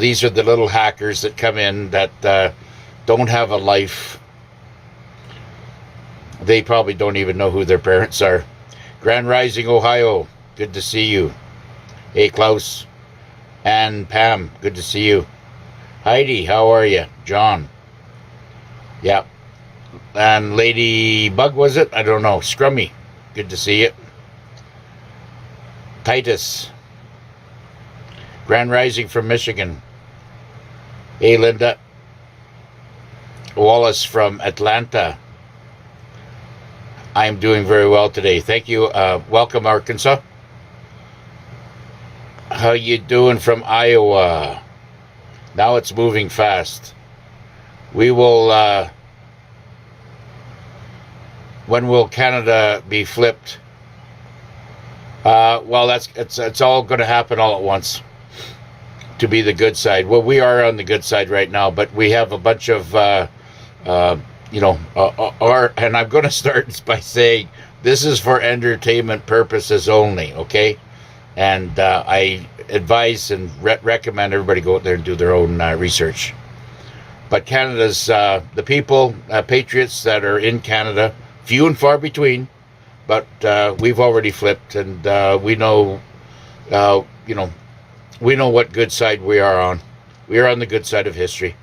these are the little hackers that come in that don't have a life. They probably don't even know who their parents are. Grand Rising, Ohio, good to see you. Hey, Klaus and Pam, good to see you. Heidi, how are you? John. Yeah. And Lady Bug, was it? I don't know. Scrummy, good to see you. Titus. Grand Rising from Michigan. Hey, Linda. Wallace from Atlanta. I'm doing very well today. Thank you. Welcome, Arkansas. How you doing from Iowa? Now it's moving fast. We will... when will Canada be flipped? Well, it's all going to happen all at once to be the good side. Well, we are on the good side right now, but we have a bunch of... and I'm going to start by saying this is for entertainment purposes only, okay? And I advise and recommend everybody go out there and do their own research. But Canada's, the people, patriots that are in Canada, few and far between, but we've already flipped, and we know, we know what good side we are on. We are on the good side of history.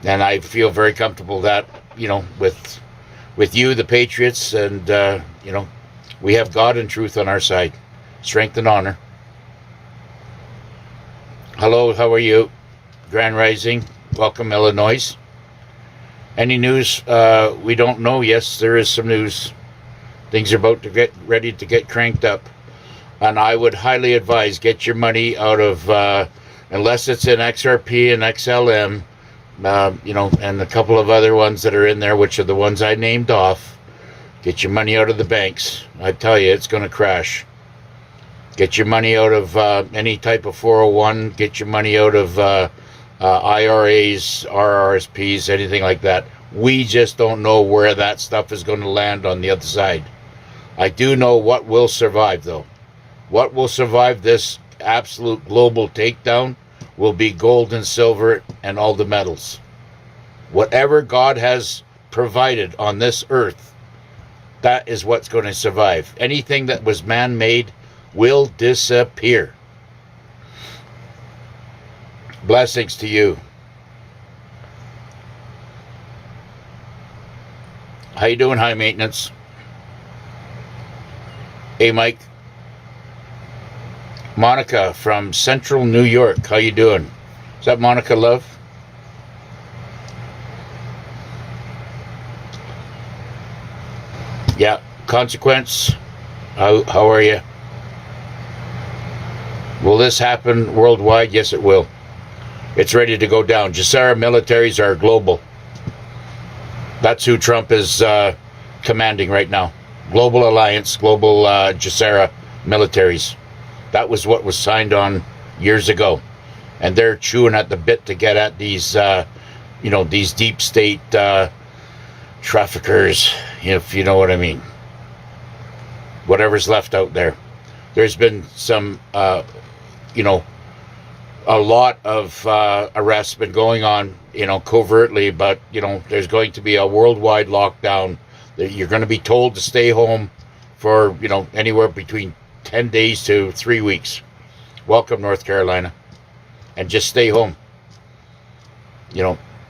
And I feel very comfortable that, with you, the patriots, and, we have God and truth on our side. Strength and honor. Hello, how are you? Grand Rising. Welcome, Illinois. Any news we don't know? Yes, there is some news. Things are about to get ready to get cranked up. And I would highly advise get your money out of, unless it's in XRP and XLM, and a couple of other ones that are in there, which are the ones I named off. Get your money out of the banks. I tell you, it's going to crash. Get your money out of any type of 401. Get your money out of IRAs, RRSPs, anything like that. We just don't know where that stuff is going to land on the other side. I do know what will survive, though. What will survive this absolute global takedown will be gold and silver and all the metals. Whatever God has provided on this earth, that is what's going to survive. Anything that was man-made will disappear. Blessings to you. How you doing, high maintenance? Hey, Mike. Monica from Central New York. How you doing? Is that Monica Love? Yeah. Consequence. How are you? Will this happen worldwide? Yes, it will. It's ready to go down. GESARA militaries are global. That's who Trump is commanding right now. Global Alliance, Global GESARA militaries. That was what was signed on years ago. And they're chewing at the bit to get at these, these deep state traffickers, if you know what I mean. Whatever's left out there. There's been some, a lot of arrests been going on, covertly, but, there's going to be a worldwide lockdown. You're going to be told to stay home for, anywhere between 10 days to 3 weeks. Welcome, North Carolina. And just stay home.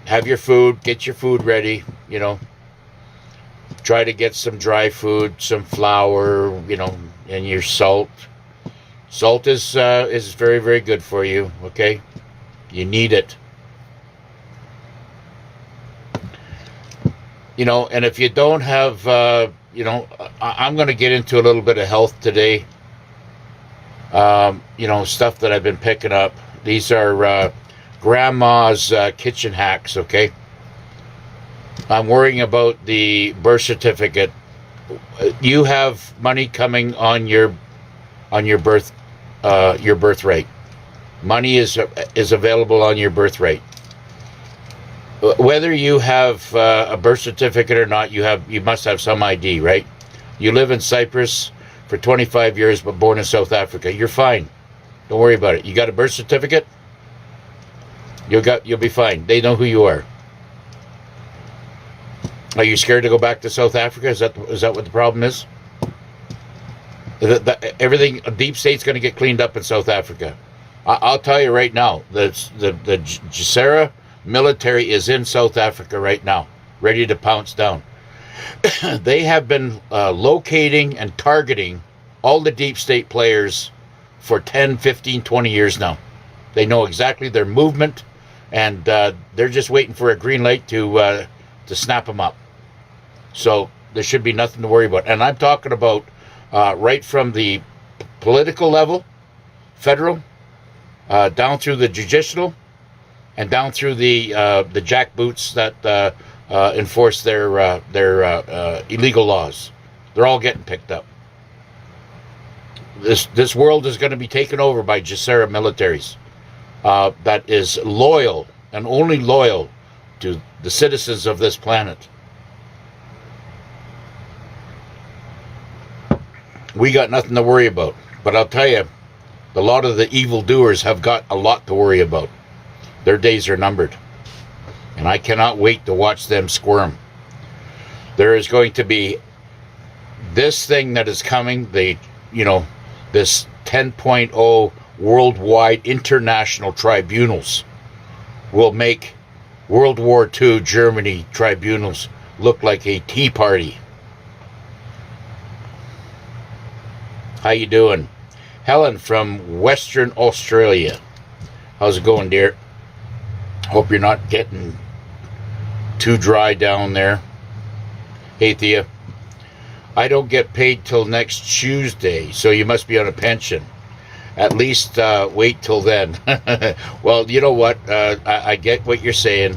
Have your food, get your food ready, try to get some dry food, some flour, and your salt. Salt is very, very good for you, okay? You need it. And if you don't have, I'm going to get into a little bit of health today. Stuff that I've been picking up. These are grandma's kitchen hacks, okay? I'm worrying about the birth certificate. You have money coming on your birthright. Money is available on your birthright. Whether you have a birth certificate or not, you must have some ID, right? You live in Cyprus for 25 years, but born in South Africa. You're fine. Don't worry about it. You got a birth certificate? You'll be fine. They know who you are. Are you scared to go back to South Africa? Is that what the problem is? Everything deep state's going to get cleaned up in South Africa. I'll tell you right now, the Gisera military is in South Africa right now, ready to pounce down. They have been locating and targeting all the deep state players for 10, 15, 20 years now. They know exactly their movement, and they're just waiting for a green light to snap them up. So there should be nothing to worry about. And I'm talking about right from the political level, federal, down through the judicial, and down through the jackboots that enforce their illegal laws. They're all getting picked up. This world is going to be taken over by Gisera militaries that is loyal and only loyal to the citizens of this planet. We got nothing to worry about. But I'll tell you, a lot of the evildoers have got a lot to worry about. Their days are numbered. And I cannot wait to watch them squirm. There is going to be this thing that is coming, this 10.0 worldwide international tribunals will make World War II Germany tribunals look like a tea party. How you doing? Helen from Western Australia. How's it going, dear? Hope you're not getting too dry down there. Hey, Thea. I don't get paid till next Tuesday, so you must be on a pension. At least wait till then. Well, you know what? I get what you're saying.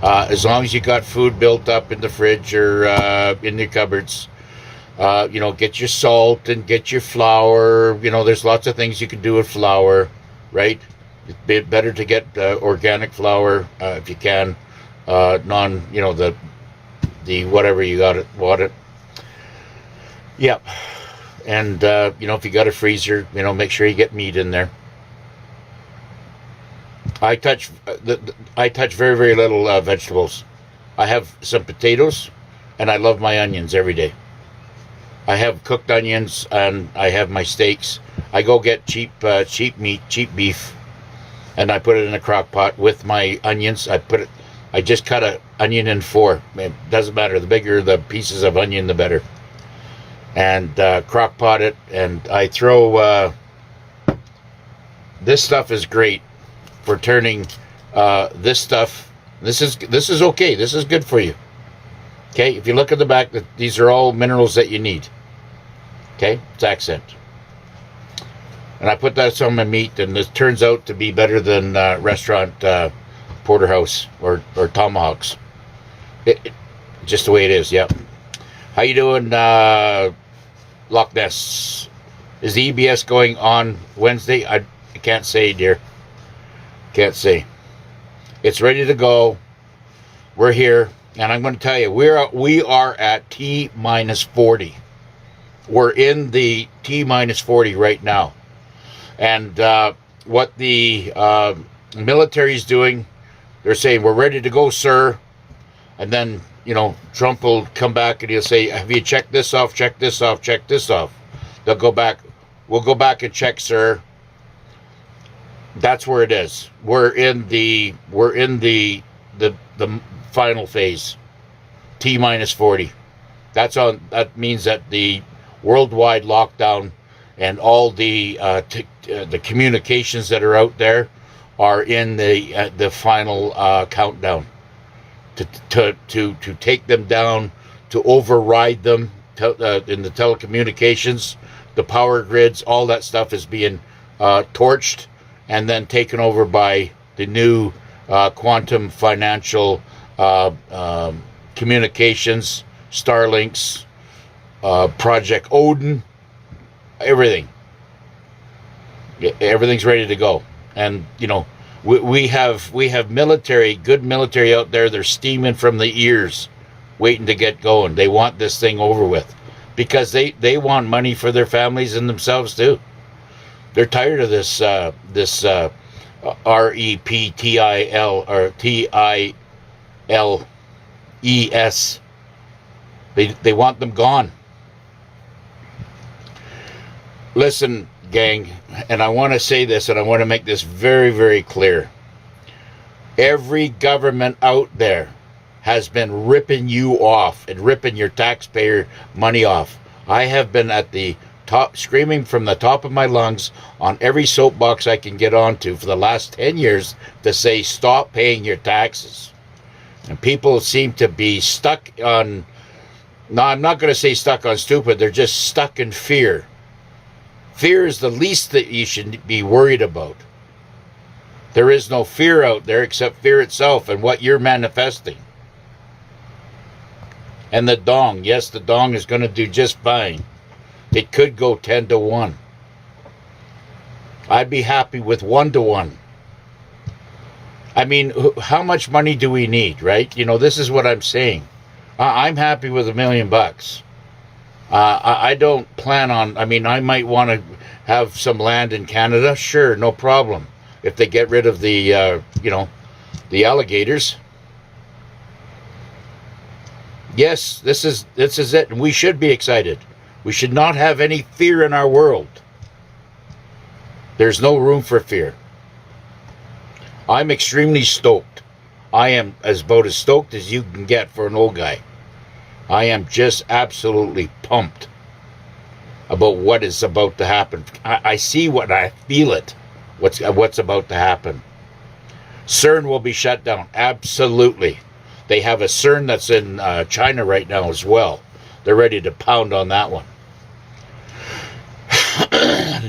As long as you got food built up in the fridge or in the cupboards, get your salt and get your flour. There's lots of things you can do with flour, right? It'd be better to get organic flour if you can. The whatever you want it. Yep. And, if you got a freezer, make sure you get meat in there. I touch very, very little vegetables. I have some potatoes, and I love my onions every day. I have cooked onions, and I have my steaks. I go get cheap meat, cheap beef, and I put it in a crock pot with my onions. I just cut an onion in four. It doesn't matter. The bigger the pieces of onion, the better. And crock pot it, and I throw this stuff is great for turning this stuff. This is okay. This is good for you. Okay, if you look at the back, these are all minerals that you need. Okay, it's accent. And I put that on my meat, and it turns out to be better than restaurant porterhouse or tomahawks. Just the way it is. Yep. How you doing, Loch Ness? Is the EBS going on Wednesday? I can't say, dear. Can't say. It's ready to go. We're here, and I'm going to tell you, we are at T-40. We're in the T-40 right now, and what the military is doing, they're saying, "We're ready to go, sir," and then Trump will come back and he'll say, "Have you checked this off? Check this off. Check this off." They'll go back. We'll go back and check, sir. That's where it is. We're in the final phase. T-40. That means that the worldwide lockdown and all the communications that are out there are in the final countdown. To take them down, to override them in the telecommunications, the power grids, all that stuff is being torched and then taken over by the new quantum financial communications, Starlinks, Project Odin, everything. Everything's ready to go. And, we have good military out there. They're steaming from the ears, waiting to get going. They want this thing over with because they want money for their families and themselves too. They're tired of this REPTIL or TILES. They want them gone. Listen, gang, and I want to say this, and I want to make this very, very clear. Every government out there has been ripping you off and ripping your taxpayer money off. I have been at the top, screaming from the top of my lungs on every soapbox I can get onto for the last 10 years to say, stop paying your taxes. And people seem to be stuck on, no, I'm not going to say stuck on stupid, they're just stuck in fear. Fear is the least that you should be worried about. There is no fear out there except fear itself and what you're manifesting. And the dong, yes, the dong is going to do just fine. It could go 10 to 1. I'd be happy with 1 to 1. I mean, how much money do we need, right? You know, this is what I'm saying. I'm happy with $1 million. I don't plan on, I mean, I might want to have some land in Canada. Sure, no problem. If they get rid of the, the alligators. Yes, this is it, and we should be excited. We should not have any fear in our world. There's no room for fear. I'm extremely stoked. I am about as stoked as you can get for an old guy. I am just absolutely pumped about what is about to happen. I see what, I feel it, what's about to happen. CERN will be shut down, absolutely. They have a CERN that's in China right now as well. They're ready to pound on that one.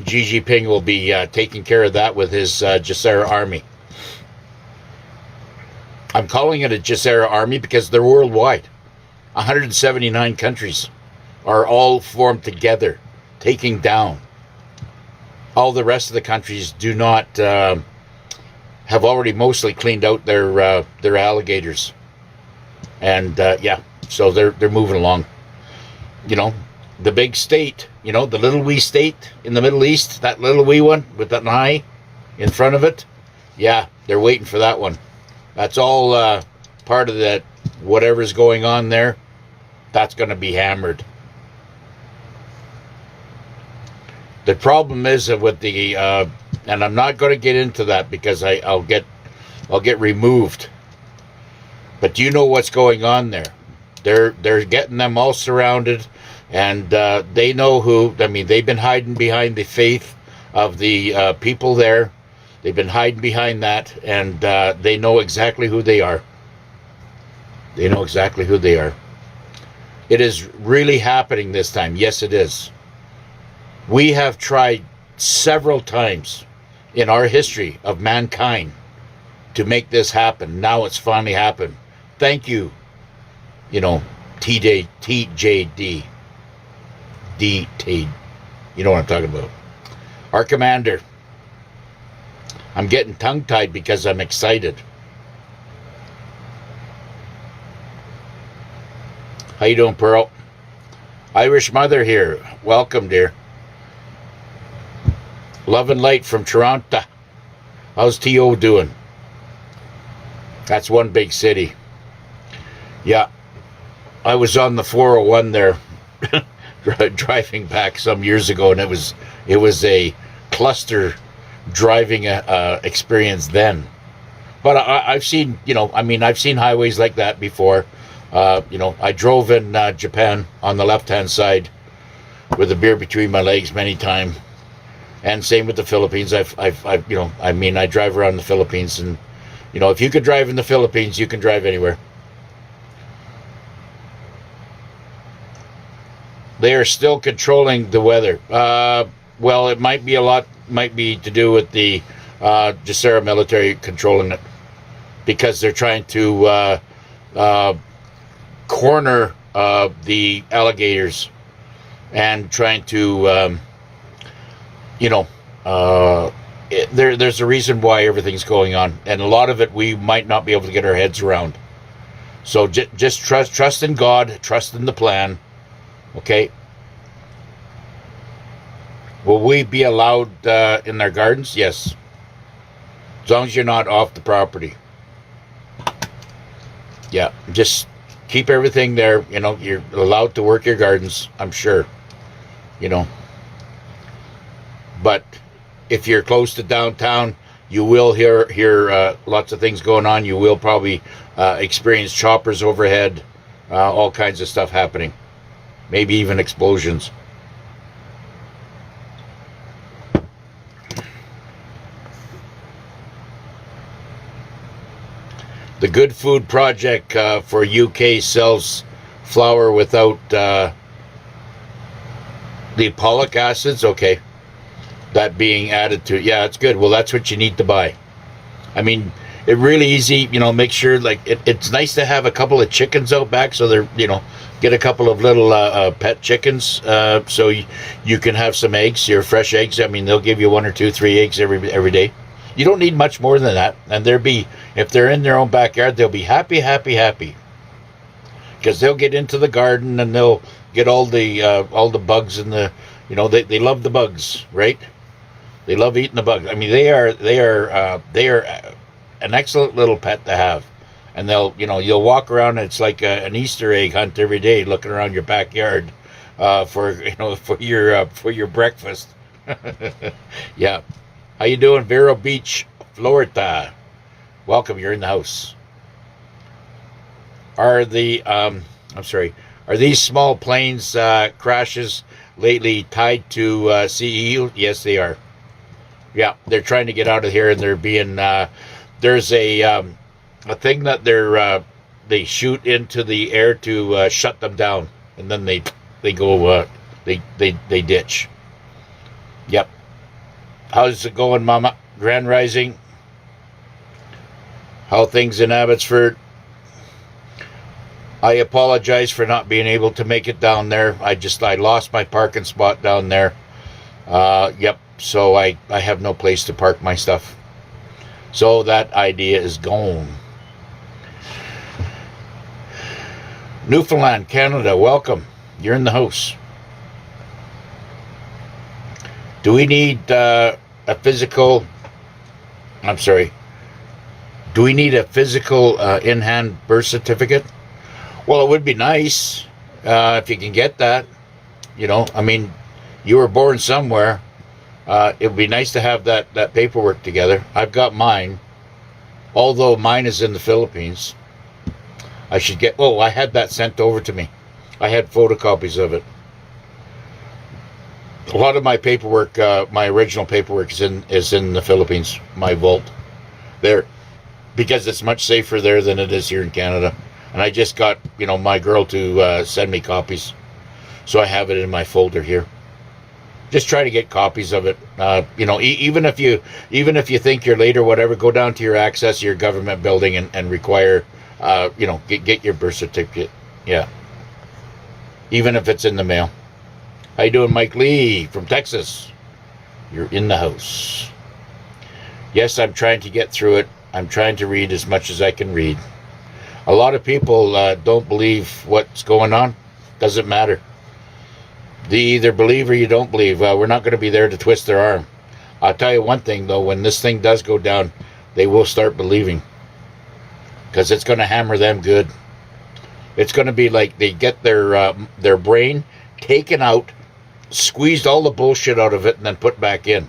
Xi Jinping will be taking care of that with his Jassara army. I'm calling it a Jassara army because they're worldwide. 179 countries are all formed together, taking down. All the rest of the countries do not have already mostly cleaned out their alligators. And yeah, so they're moving along. You know, the big state, you know, the little wee state in the Middle East, that little wee one with that eye in front of it. Yeah, they're waiting for that one. That's all part of that, whatever's going on there, that's going to be hammered. The problem is that with the, and I'm not going to get into that because I'll get removed. But you know what's going on there. They're getting them all surrounded, and they know who. I mean, they've been hiding behind the faith of the people there. They've been hiding behind that, and they know exactly who they are. They know exactly who they are. It is really happening this time. Yes, it is. We have tried several times in our history of mankind to make this happen. Now it's finally happened. Thank you, TJD. You know what I'm talking about. Our commander. I'm getting tongue-tied because I'm excited. How you doing, Pearl? Irish Mother here. Welcome, dear. Love and light from Toronto. How's T.O. doing? That's one big city. Yeah. I was on the 401 there driving back some years ago, and it was a cluster driving experience then. But I've seen, I've seen highways like that before. I drove in Japan on the left-hand side with a beer between my legs many times. And same with the Philippines. I drive around the Philippines, and, if you could drive in the Philippines, you can drive anywhere. They are still controlling the weather. Well, it might be to do with the Jassara military controlling it, because they're trying to corner the alligators and trying to, there's a reason why everything's going on, and a lot of it we might not be able to get our heads around. So just trust in God, trust in the plan. Okay. Will we be allowed in their gardens? Yes. As long as you're not off the property. Yeah, just keep everything there. You know, you're allowed to work your gardens, I'm sure. You know. But if you're close to downtown, you will hear lots of things going on. You will probably experience choppers overhead, all kinds of stuff happening. Maybe even explosions. The Good Food Project for UK sells flour without the pollic acids. Okay. That being added to it. Yeah, it's good. Well, that's what you need to buy. I mean, it really easy, you know, make sure, like, it's nice to have a couple of chickens out back, so they're, you know, get a couple of little pet chickens, so you can have some eggs, your fresh eggs. I mean, they'll give you 1 or 2, 3 eggs every day. You don't need much more than that, and if they're in their own backyard, they'll be happy, because they'll get into the garden and they'll get all the bugs and the, you know, they love the bugs, right? They love eating the bugs. I mean, they are an excellent little pet to have, and you'll walk around and it's like an Easter egg hunt every day, looking around your backyard for your breakfast. Yeah, how you doing, Vero Beach, Florida? Welcome. You're in the house. Are these small planes crashes lately tied to CEU? Yes, they are. Yeah, they're trying to get out of here, and they're being there's a thing that they shoot into the air to shut them down, and then they go they ditch. Yep. How's it going, Mama? Grand Rising. How things in Abbotsford? I apologize for not being able to make it down there. I lost my parking spot down there. Yep. So I have no place to park my stuff. So that idea is gone. Newfoundland, Canada, welcome. You're in the house. Do we need Do we need a physical in-hand birth certificate? Well, it would be nice if you can get that. You know, I mean, you were born somewhere. It would be nice to have that paperwork together. I've got mine, although mine is in the Philippines. I had that sent over to me. I had photocopies of it. A lot of my paperwork, my original paperwork is in the Philippines, my vault there, because it's much safer there than it is here in Canada. And I just got, my girl to send me copies. So I have it in my folder here. Just try to get copies of it. Even if you think you're late or whatever, go down to your access, your government building, and require, get your birth certificate. Yeah. Even if it's in the mail. How you doing, Mike Lee from Texas? You're in the house. Yes, I'm trying to get through it. I'm trying to read as much as I can read. A lot of people don't believe what's going on. Doesn't matter. They either believe or you don't believe. We're not going to be there to twist their arm. I'll tell you one thing, though. When this thing does go down, they will start believing. Because it's going to hammer them good. It's going to be like they get their brain taken out, squeezed all the bullshit out of it, and then put back in.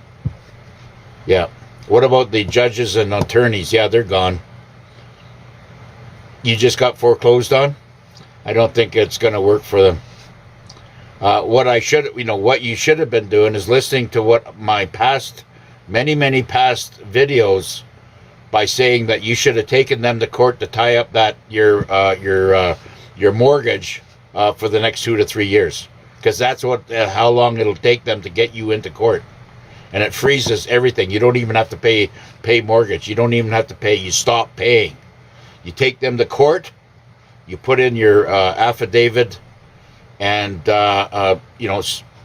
Yeah. What about the judges and attorneys? Yeah, they're gone. You just got foreclosed on? I don't think it's going to work for them. What you should have been doing is listening to what my many past videos, by saying that you should have taken them to court to tie up your mortgage for the next 2 to 3 years, because that's how long it'll take them to get you into court, and it freezes everything. You don't even have to pay mortgage. You don't even have to pay. You stop paying. You take them to court. You put in your affidavit. And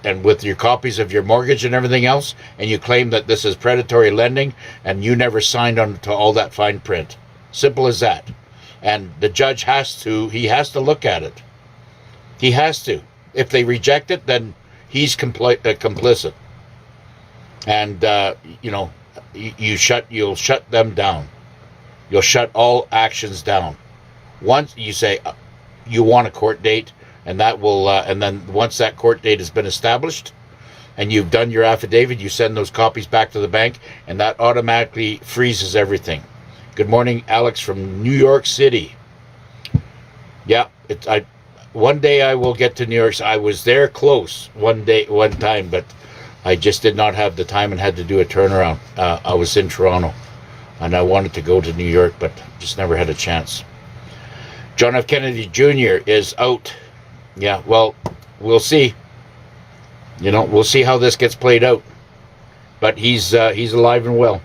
and with your copies of your mortgage and everything else, and you claim that this is predatory lending, and you never signed on to all that fine print. Simple as that. And the judge has to look at it. He has to. If they reject it, then he's complicit. And you'll shut them down. You'll shut all actions down. Once you say you want a court date, and that will, and then once that court date has been established, and you've done your affidavit, you send those copies back to the bank, and that automatically freezes everything. Good morning, Alex from New York City. Yeah, one day I will get to New York. I was there close one time, but I just did not have the time and had to do a turnaround. I was in Toronto, and I wanted to go to New York, but just never had a chance. John F. Kennedy Jr. is out. Yeah, well, we'll see. We'll see how this gets played out. But he's alive and well.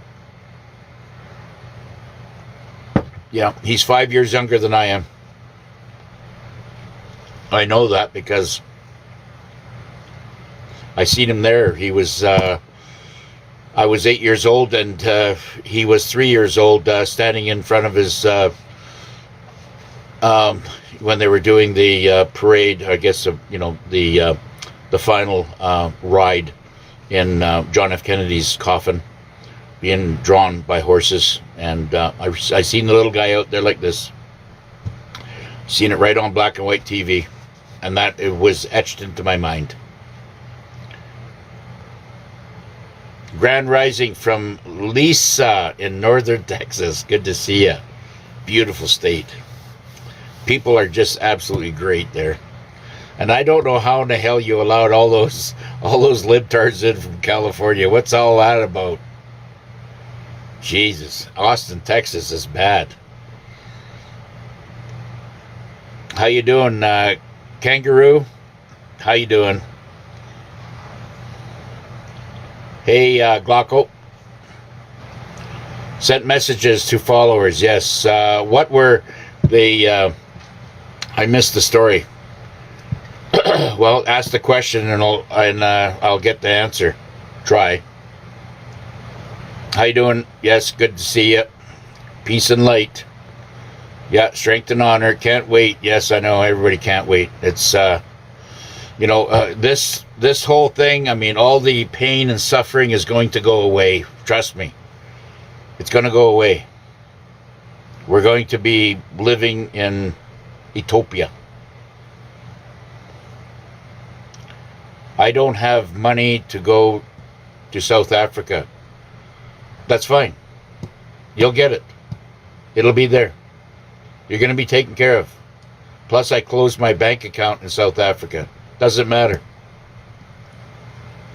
Yeah, he's 5 years younger than I am. I know that because I seen him there. He was, I was 8 years old, and he was 3 years old, standing in front of his, when they were doing the parade, I guess, the final ride in John F. Kennedy's coffin, being drawn by horses. And I seen the little guy out there like this. Seen it right on black and white TV. And that it was etched into my mind. Grand Rising from Lisa in northern Texas. Good to see you. Beautiful state. People are just absolutely great there. And I don't know how in the hell you allowed all those libtards in from California. What's all that about? Jesus. Austin, Texas is bad. How you doing, Kangaroo? How you doing? Hey, Glocko. Sent messages to followers. Yes. What were the... I missed the story. Well, ask the question and I'll get the answer. Try. How you doing? Yes, good to see you. Peace and light. Yeah, strength and honor. Can't wait. Yes, I know everybody can't wait. It's this whole thing. I mean, all the pain and suffering is going to go away. Trust me, it's going to go away. We're going to be living in utopia. I don't have money to go to South Africa. That's fine. You'll get it. It'll be there. You're going to be taken care of. Plus, I closed my bank account in South Africa. Doesn't matter.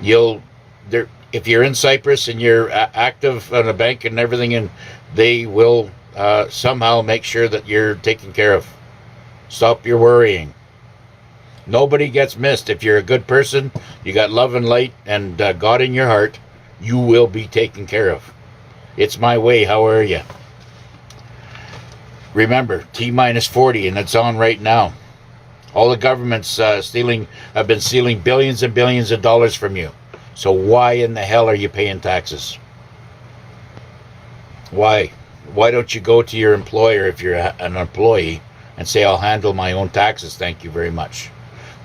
If you're in Cyprus and you're active on a bank and everything, and they will somehow make sure that you're taken care of. Stop your worrying. Nobody gets missed. If you're a good person, you got love and light and God in your heart, you will be taken care of. It's my way. How are you? Remember, T-40, and it's on right now. All the governments have been stealing billions and billions of dollars from you. So why in the hell are you paying taxes? Why? Why don't you go to your employer if you're an employee and say, I'll handle my own taxes, thank you very much.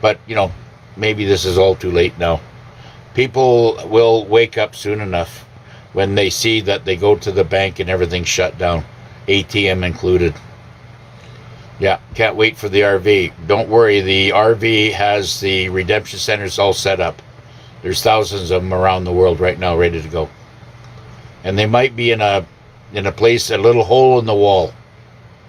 But, maybe this is all too late now. People will wake up soon enough when they see that they go to the bank and everything's shut down, ATM included. Yeah, can't wait for the RV. Don't worry, the RV has the redemption centers all set up. There's thousands of them around the world right now ready to go. And they might be in a place, a little hole in the wall.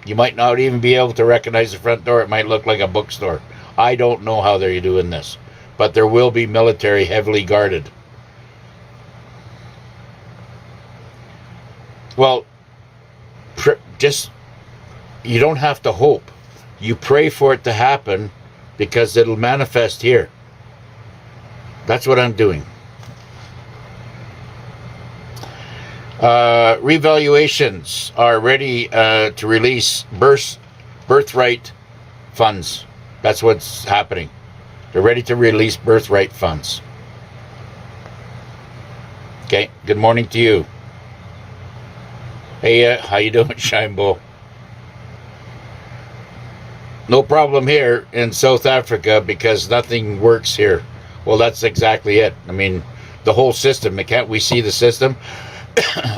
You might not even be able to recognize the front door. It might look like a bookstore. I don't know how they're doing this. But there will be military heavily guarded. Well, you don't have to hope. You pray for it to happen because it'll manifest here. That's what I'm doing. Revaluations are ready to release birthright funds. That's what's happening. They're ready to release birthright funds. Okay, good morning to you. Hey, how you doing, Shinebull? No problem here in South Africa because nothing works here. Well, that's exactly it. I mean, the whole system. Can't we see the system?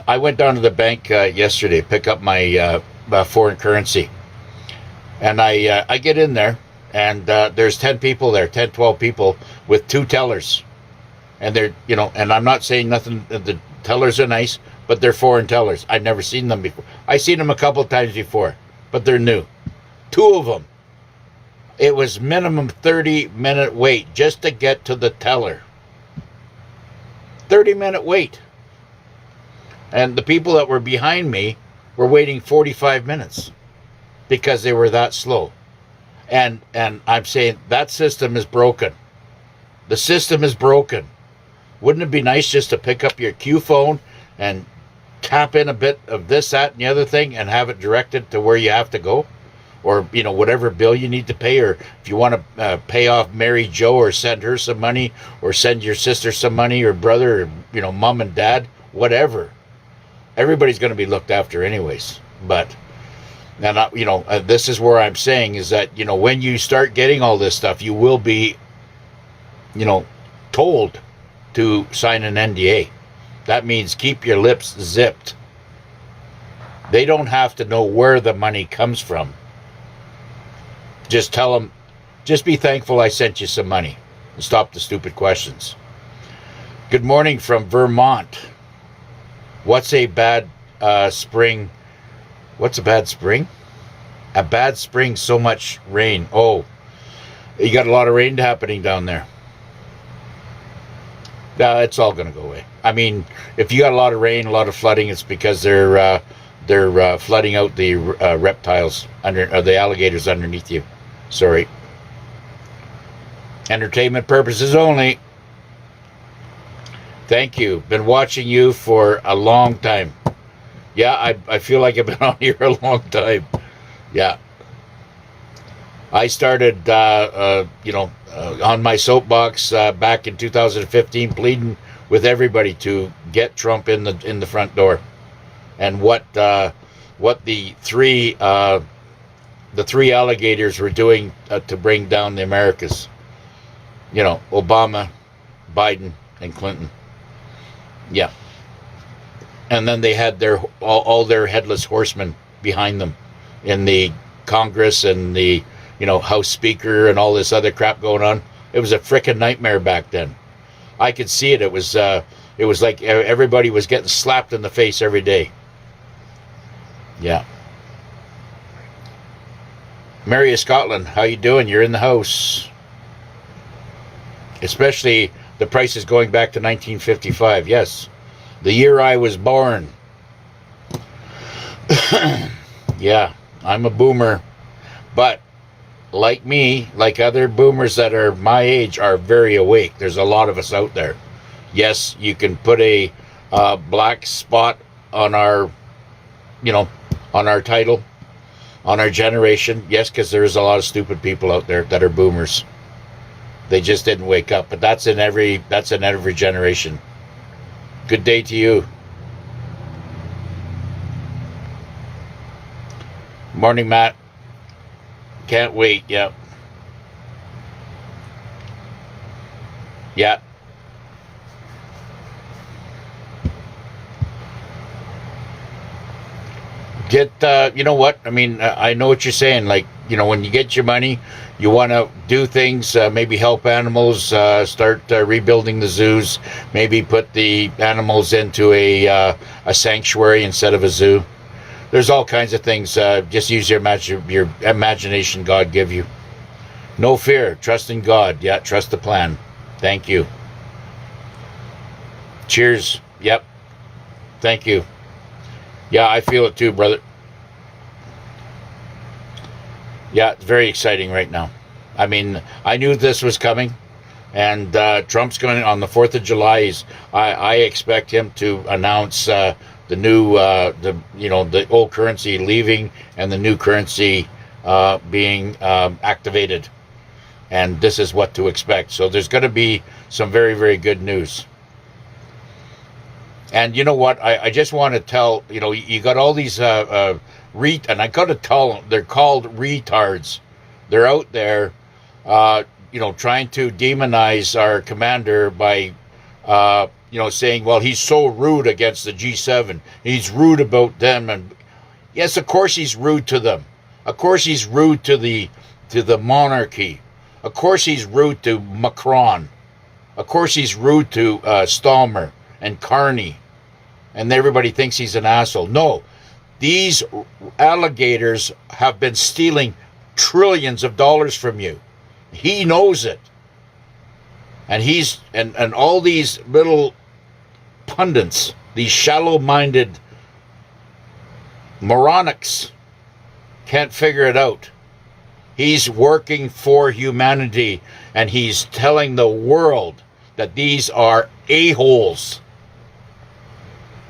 I went down to the bank yesterday, pick up my foreign currency, and I get in there, and there's 10 people there, 10, 12 people with 2 tellers, and they're, and I'm not saying nothing. The tellers are nice, but they're foreign tellers. I've never seen them before. I've seen them a couple of times before, but they're new. 2 of them. It was minimum 30-minute wait just to get to the teller. 30-minute wait. And the people that were behind me were waiting 45 minutes because they were that slow. And I'm saying that system is broken. The system is broken. Wouldn't it be nice just to pick up your Q phone and tap in a bit of this, that, and the other thing and have it directed to where you have to go? Or, whatever bill you need to pay, or if you want to pay off Mary Jo or send her some money, or send your sister some money, or brother, or, mom and dad, whatever. Everybody's going to be looked after anyways. But, and this is where I'm saying is that, when you start getting all this stuff, you will be, told to sign an NDA. That means keep your lips zipped. They don't have to know where the money comes from. Just tell them, just be thankful I sent you some money. And stop the stupid questions. Good morning from Vermont. What's a bad spring? What's a bad spring? A bad spring, so much rain. Oh, you got a lot of rain happening down there. It's all going to go away. I mean, if you got a lot of rain, a lot of flooding, it's because they're flooding out the reptiles, the alligators underneath you. Sorry. Entertainment purposes only. Thank you. Been watching you for a long time. Yeah, I feel like I've been on here a long time. Yeah. I started, on my soapbox back in 2015, pleading with everybody to get Trump in the front door, and what the three alligators were doing to bring down the Americas. Obama, Biden, and Clinton. Yeah. And then they had all their headless horsemen behind them in the Congress and the House Speaker and all this other crap going on. It was a frickin' nightmare back then. I could see it. It was like everybody was getting slapped in the face every day. Yeah. Mary of Scotland, how you doing? You're in the house. Especially the price is going back to 1955. Yes. The year I was born. Yeah, I'm a boomer. But like me, like other boomers that are my age, are very awake. There's a lot of us out there. Yes, you can put a black spot on our, on our title, on our generation. Yes, because there's a lot of stupid people out there that are boomers. They just didn't wake up. But that's in every generation. Good day to you. Morning, Matt. Can't wait. Yeah. Yeah. You know what? I mean, I know what you're saying. Like, when you get your money, you want to do things, maybe help animals, start rebuilding the zoos, maybe put the animals into a sanctuary instead of a zoo. There's all kinds of things. Just use your imagination God give you. No fear. Trust in God. Yeah, trust the plan. Thank you. Cheers. Yep. Thank you. Yeah, I feel it too, brother. Yeah, it's very exciting right now. I mean, I knew this was coming, and Trump's going on the 4th of July. I expect him to announce the new, the old currency leaving and the new currency being activated. And this is what to expect. So there's going to be some very, very good news. And you know what? I just want to tell, you got all these, and I got to tell them, they're called retards. They're out there, trying to demonize our commander by, saying, well, he's so rude against the G7. He's rude about them. And yes, of course he's rude to them. Of course he's rude to the monarchy. Of course he's rude to Macron. Of course he's rude to Stalmer and Carney. And everybody thinks he's an asshole. No, these alligators have been stealing trillions of dollars from you. He knows it. And he's and all these little pundits, these shallow-minded moronics, can't figure it out. He's working for humanity, and he's telling the world that these are a-holes.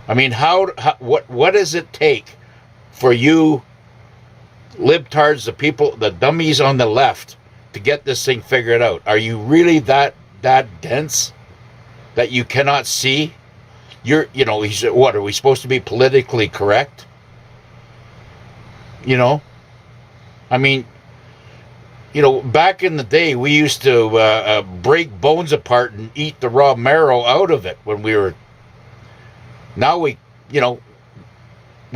I mean, what does it take for you libtards, the people, the dummies on the left, to get this thing figured out? Are you really that dense that you cannot see? He said, what, are we supposed to be politically correct? I mean, back in the day, we used to break bones apart and eat the raw marrow out of it when we were. Now we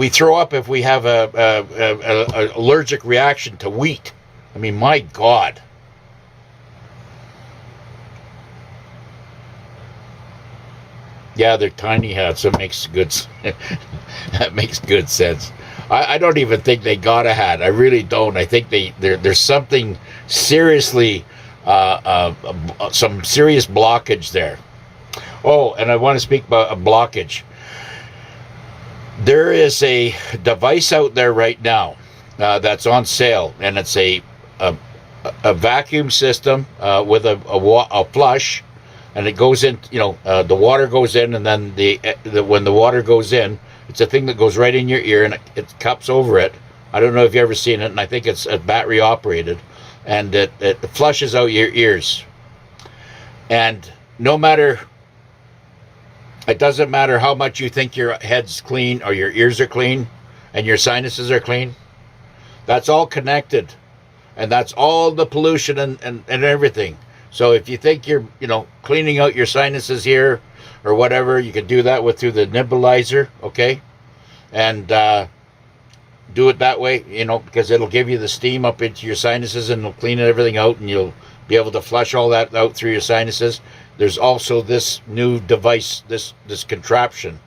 throw up if we have a allergic reaction to wheat. I mean, my God. Yeah, they're tiny hats. That makes good. That makes good sense. I don't even think they got a hat. I really don't. I think there's something seriously, some serious blockage there. Oh, and I want to speak about a blockage. There is a device out there right now that's on sale, and it's a vacuum system with a flush, and it goes in. The water goes in, and then when the water goes in, it's a thing that goes right in your ear, and it cups over it. I don't know if you've ever seen it, and I think it's battery operated, and it flushes out your ears. And it doesn't matter how much you think your head's clean or your ears are clean and your sinuses are clean. That's all connected, and that's all the pollution and everything. So if you think you're, cleaning out your sinuses here or whatever, you can do that through the nebulizer, okay? And do it that way, because it'll give you the steam up into your sinuses and it'll clean everything out, and you'll be able to flush all that out through your sinuses. There's also this new device, this contraption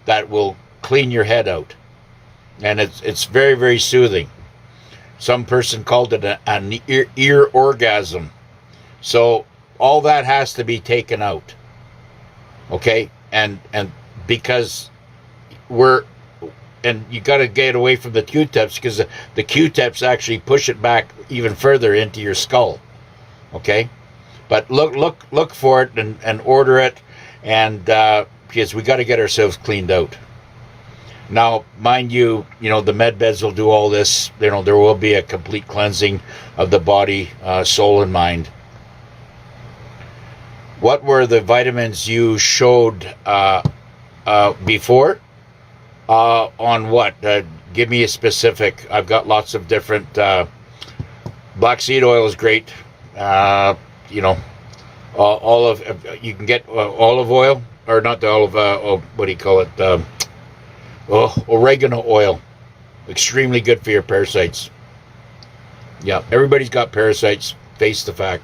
that will clean your head out. And it's very, very soothing. Some person called it an ear orgasm. So all that has to be taken out. Okay? And because you got to get away from the Q-tips, because the Q-tips actually push it back even further into your skull. Okay? But look for it and order it, and because we got to get ourselves cleaned out. Now, mind you, the med beds will do all this. There will be a complete cleansing of the body, soul, and mind. What were the vitamins you showed before? On what? Give me a specific. I've got lots of different. Black seed oil is great. You can get olive oil, or not the olive. What do you call it? Oregano oil. Extremely good for your parasites. Yeah, everybody's got parasites. Face the fact.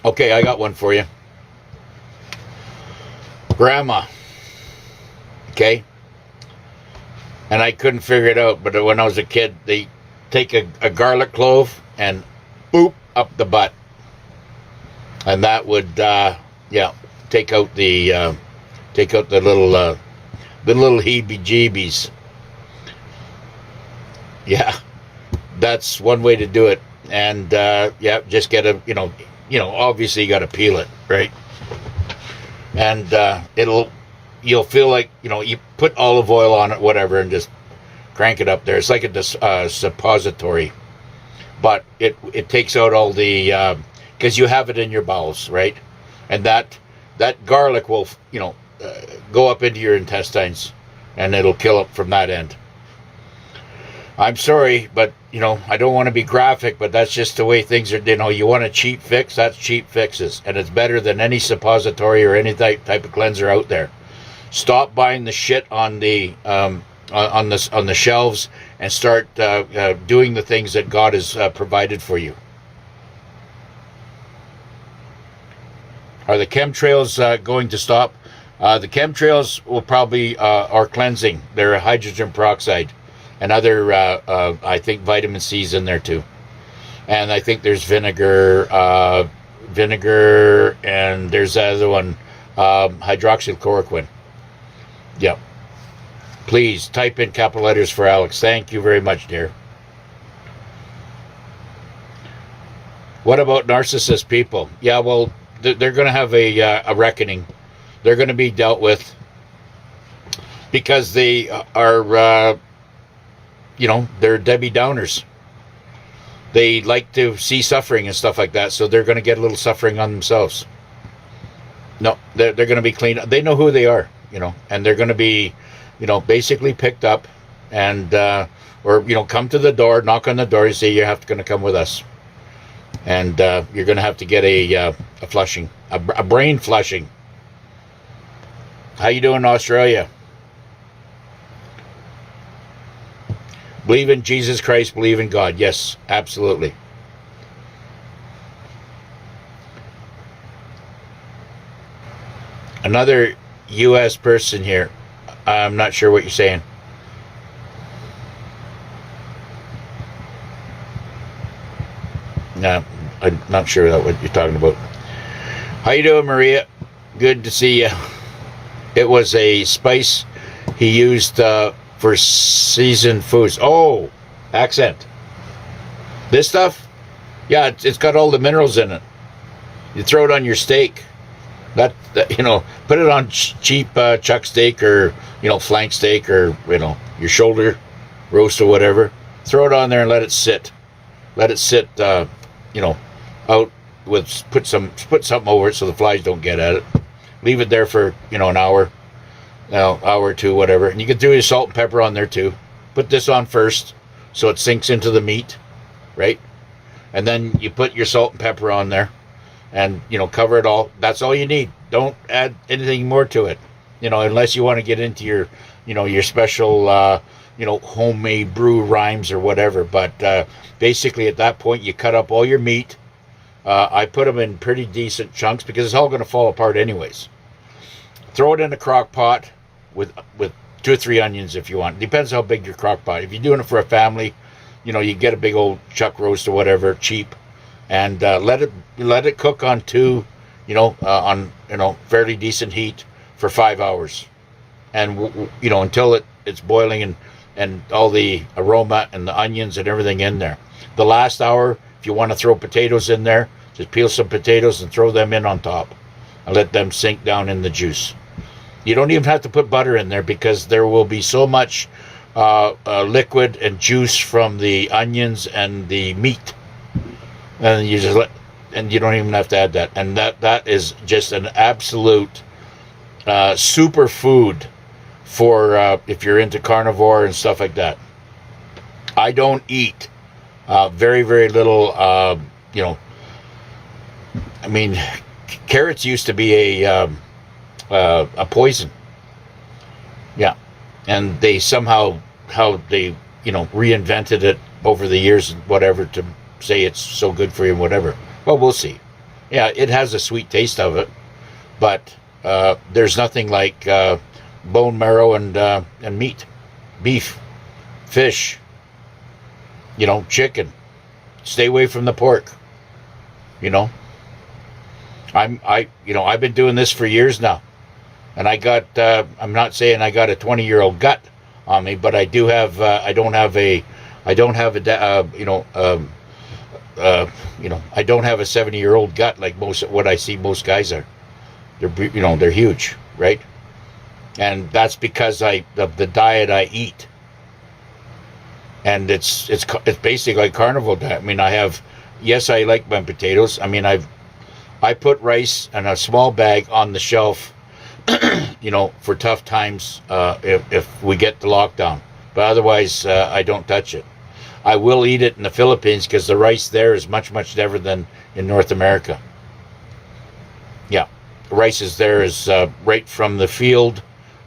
Okay, I got one for you. Grandma. Okay? And I couldn't figure it out, but when I was a kid, they take a garlic clove and boop up the butt. And that would, take out the little heebie-jeebies. Yeah, that's one way to do it. And, just get obviously you got to peel it, right? And you'll feel like, you put olive oil on it, whatever, and just crank it up there. It's like a suppository, but it takes out all the, because you have it in your bowels, right? And that garlic will, go up into your intestines, and it'll kill it from that end. I'm sorry, but I don't want to be graphic, but that's just the way things are. You want a cheap fix, that's cheap fixes, and it's better than any suppository or any type of cleanser out there. Stop buying the shit on the on the shelves and start doing the things that God has provided for you. Are the chemtrails going to stop? The chemtrails will probably are cleansing. They're hydrogen peroxide and other, I think, vitamin C's in there too. And I think there's vinegar, and there's the other one, hydroxychloroquine. Yep. Please type in capital letters for Alex. Thank you very much, dear. What about narcissist people? Yeah, well, they're going to have a reckoning. They're going to be dealt with because they are, they're Debbie Downers. They like to see suffering and stuff like that, so they're going to get a little suffering on themselves. No, they're going to be cleaned up. They know who they are, and they're going to be, basically picked up and, or, come to the door, knock on the door, and say, you're going to come with us. And you're going to have to get a flushing, a brain flushing. How you doing in Australia? Believe in Jesus Christ, believe in God. Yes, absolutely. Another U.S. person here. I'm not sure what you're saying. No, I'm not sure what you're talking about. How you doing, Maria? Good to see you. It was a spice he used for seasoned foods. Oh, accent. This stuff? Yeah, it's got all the minerals in it. You throw it on your steak. That put it on cheap chuck steak or, flank steak or, your shoulder roast or whatever. Throw it on there and let it sit. Let it sit, out with, put something over it so the flies don't get at it. Leave it there for, an hour, hour or two, whatever. And you can throw your salt and pepper on there too. Put this on first so it sinks into the meat, right? And then you put your salt and pepper on there and, cover it all. That's all you need. Don't add anything more to it, unless you want to get into your, your special, homemade brew rhymes or whatever. But basically at that point, you cut up all your meat. I put them in pretty decent chunks because it's all going to fall apart anyways. Throw it in a crock pot with 2 or 3 onions if you want. Depends how big your crock pot. If you're doing it for a family, you get a big old chuck roast or whatever, cheap, and let it cook on on fairly decent heat for 5 hours, and until it's boiling and all the aroma and the onions and everything in there. The last hour, if you want to throw potatoes in there, just peel some potatoes and throw them in on top and let them sink down in the juice. You don't even have to put butter in there because there will be so much liquid and juice from the onions and the meat, and you don't even have to add that. And that is just an absolute super food for if you're into carnivore and stuff like that. I don't eat very, very little. Carrots used to be a poison. Yeah, and they somehow reinvented it over the years and whatever to say it's so good for you and whatever. Well, we'll see. Yeah, it has a sweet taste of it, but there's nothing like bone marrow and meat, beef, fish, chicken. Stay away from the pork. I've been doing this for years now, and I got. I'm not saying I got a 20-year-old gut on me, but I do have. I don't have a 70-year-old gut like what I see most guys are. They're huge, right? And that's because of the diet I eat. And it's basically like carnivore diet. I like my potatoes. I put rice in a small bag on the shelf, for tough times if we get the lockdown. but otherwise I don't touch it. I will eat it in the Philippines because the rice there is much, much different than in North America. Yeah, the rice is there is right from the field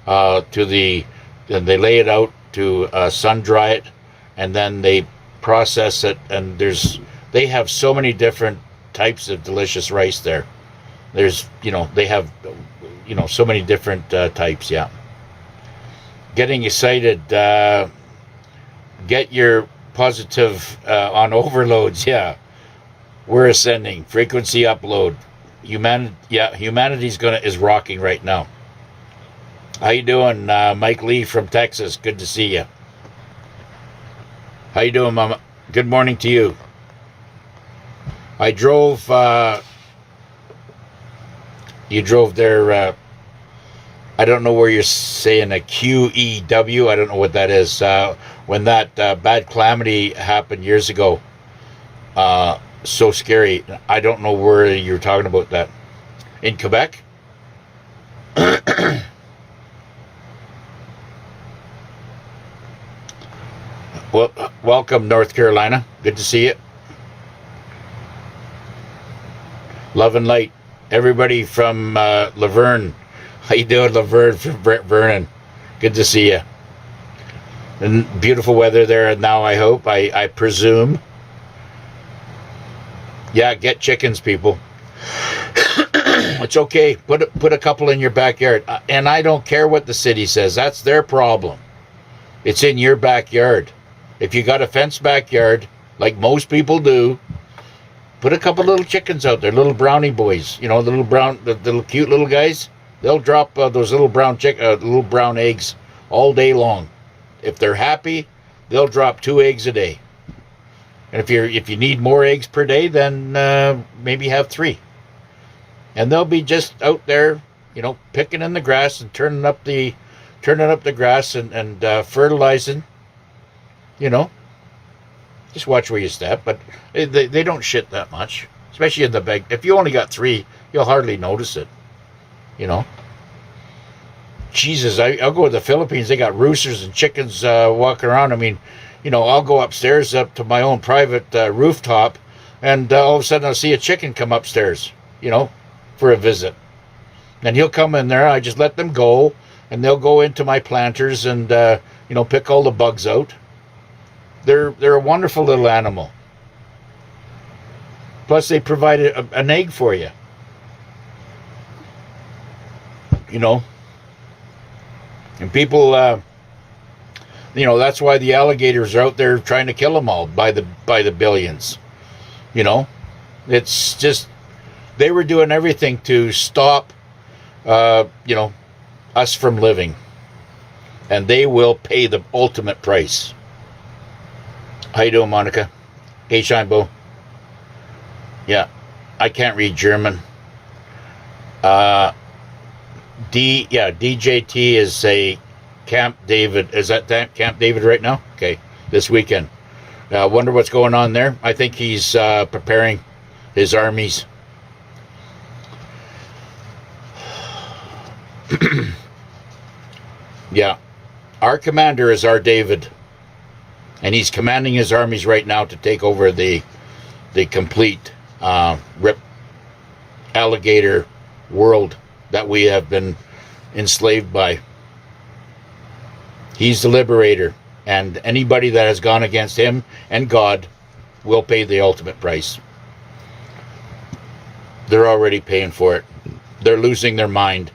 to the, then they lay it out to sun dry it, and then they process it, and they have so many different types of delicious rice there. There's, they have, so many different types, yeah. Getting excited, get your positive on overloads, yeah. We're ascending, frequency upload. Humanity's is rocking right now. How you doing, Mike Lee from Texas? Good to see you. How you doing, Mama? Good morning to you. I drove. You drove there. I don't know where you're saying a QEW. I don't know what that is. When that bad calamity happened years ago. So scary. I don't know where you're talking about that. In Quebec? Well, welcome, North Carolina. Good to see you. Love and light. Everybody from Laverne. How you doing, Laverne from Vernon? Good to see you. And beautiful weather there now, I hope. I presume. Yeah, get chickens, people. It's okay. Put a couple in your backyard. And I don't care what the city says. That's their problem. It's in your backyard. If you got a fenced backyard, like most people do, put a couple little chickens out there, little brownie boys. The little cute little guys. They'll drop those little brown eggs all day long. If they're happy, they'll drop 2 eggs a day. And if you need more eggs per day, then maybe have 3. And they'll be just out there, picking in the grass and turning up the grass and fertilizing. Just watch where you step. But they don't shit that much, especially in the bag. If you only got 3, you'll hardly notice it. Jesus, I'll go to the Philippines. They got roosters and chickens walking around. I mean, I'll go upstairs up to my own private rooftop, and all of a sudden I'll see a chicken come upstairs, for a visit. And he'll come in there. I just let them go, and they'll go into my planters and, pick all the bugs out. They're a wonderful little animal. Plus, they provide an egg for you. And people, that's why the alligators are out there trying to kill them all by the billions. It's just, they were doing everything to stop, us from living. And they will pay the ultimate price. How you doing, Monica? Hey, Shinebo. Yeah, I can't read German. DJT is a Camp David. Is that Camp David right now? Okay, this weekend. Wonder what's going on there. I think he's preparing his armies. Yeah, our commander is our David, and he's commanding his armies right now to take over the complete rip alligator world that we have been enslaved by. He's the liberator, and anybody that has gone against him and God will pay the ultimate price. They're already paying for it. They're losing their mind.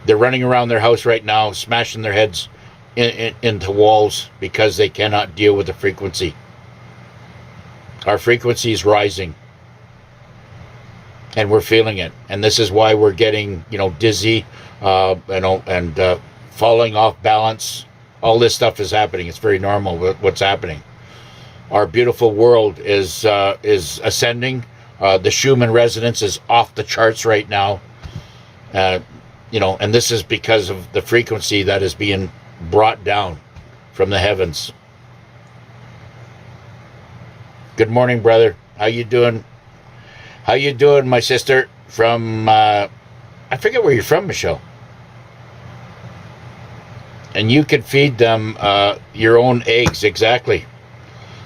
They're running around their house right now, smashing their heads into walls because they cannot deal with the frequency. Our frequency is rising. And we're feeling it. And this is why we're getting, dizzy, and falling off balance. All this stuff is happening. It's very normal what's happening. Our beautiful world is ascending. The Schumann resonance is off the charts right now. And this is because of the frequency that is being brought down from the heavens. Good morning, brother. How you doing? How you doing, my sister? From, I forget where you're from, Michelle. And you can feed them your own eggs, exactly.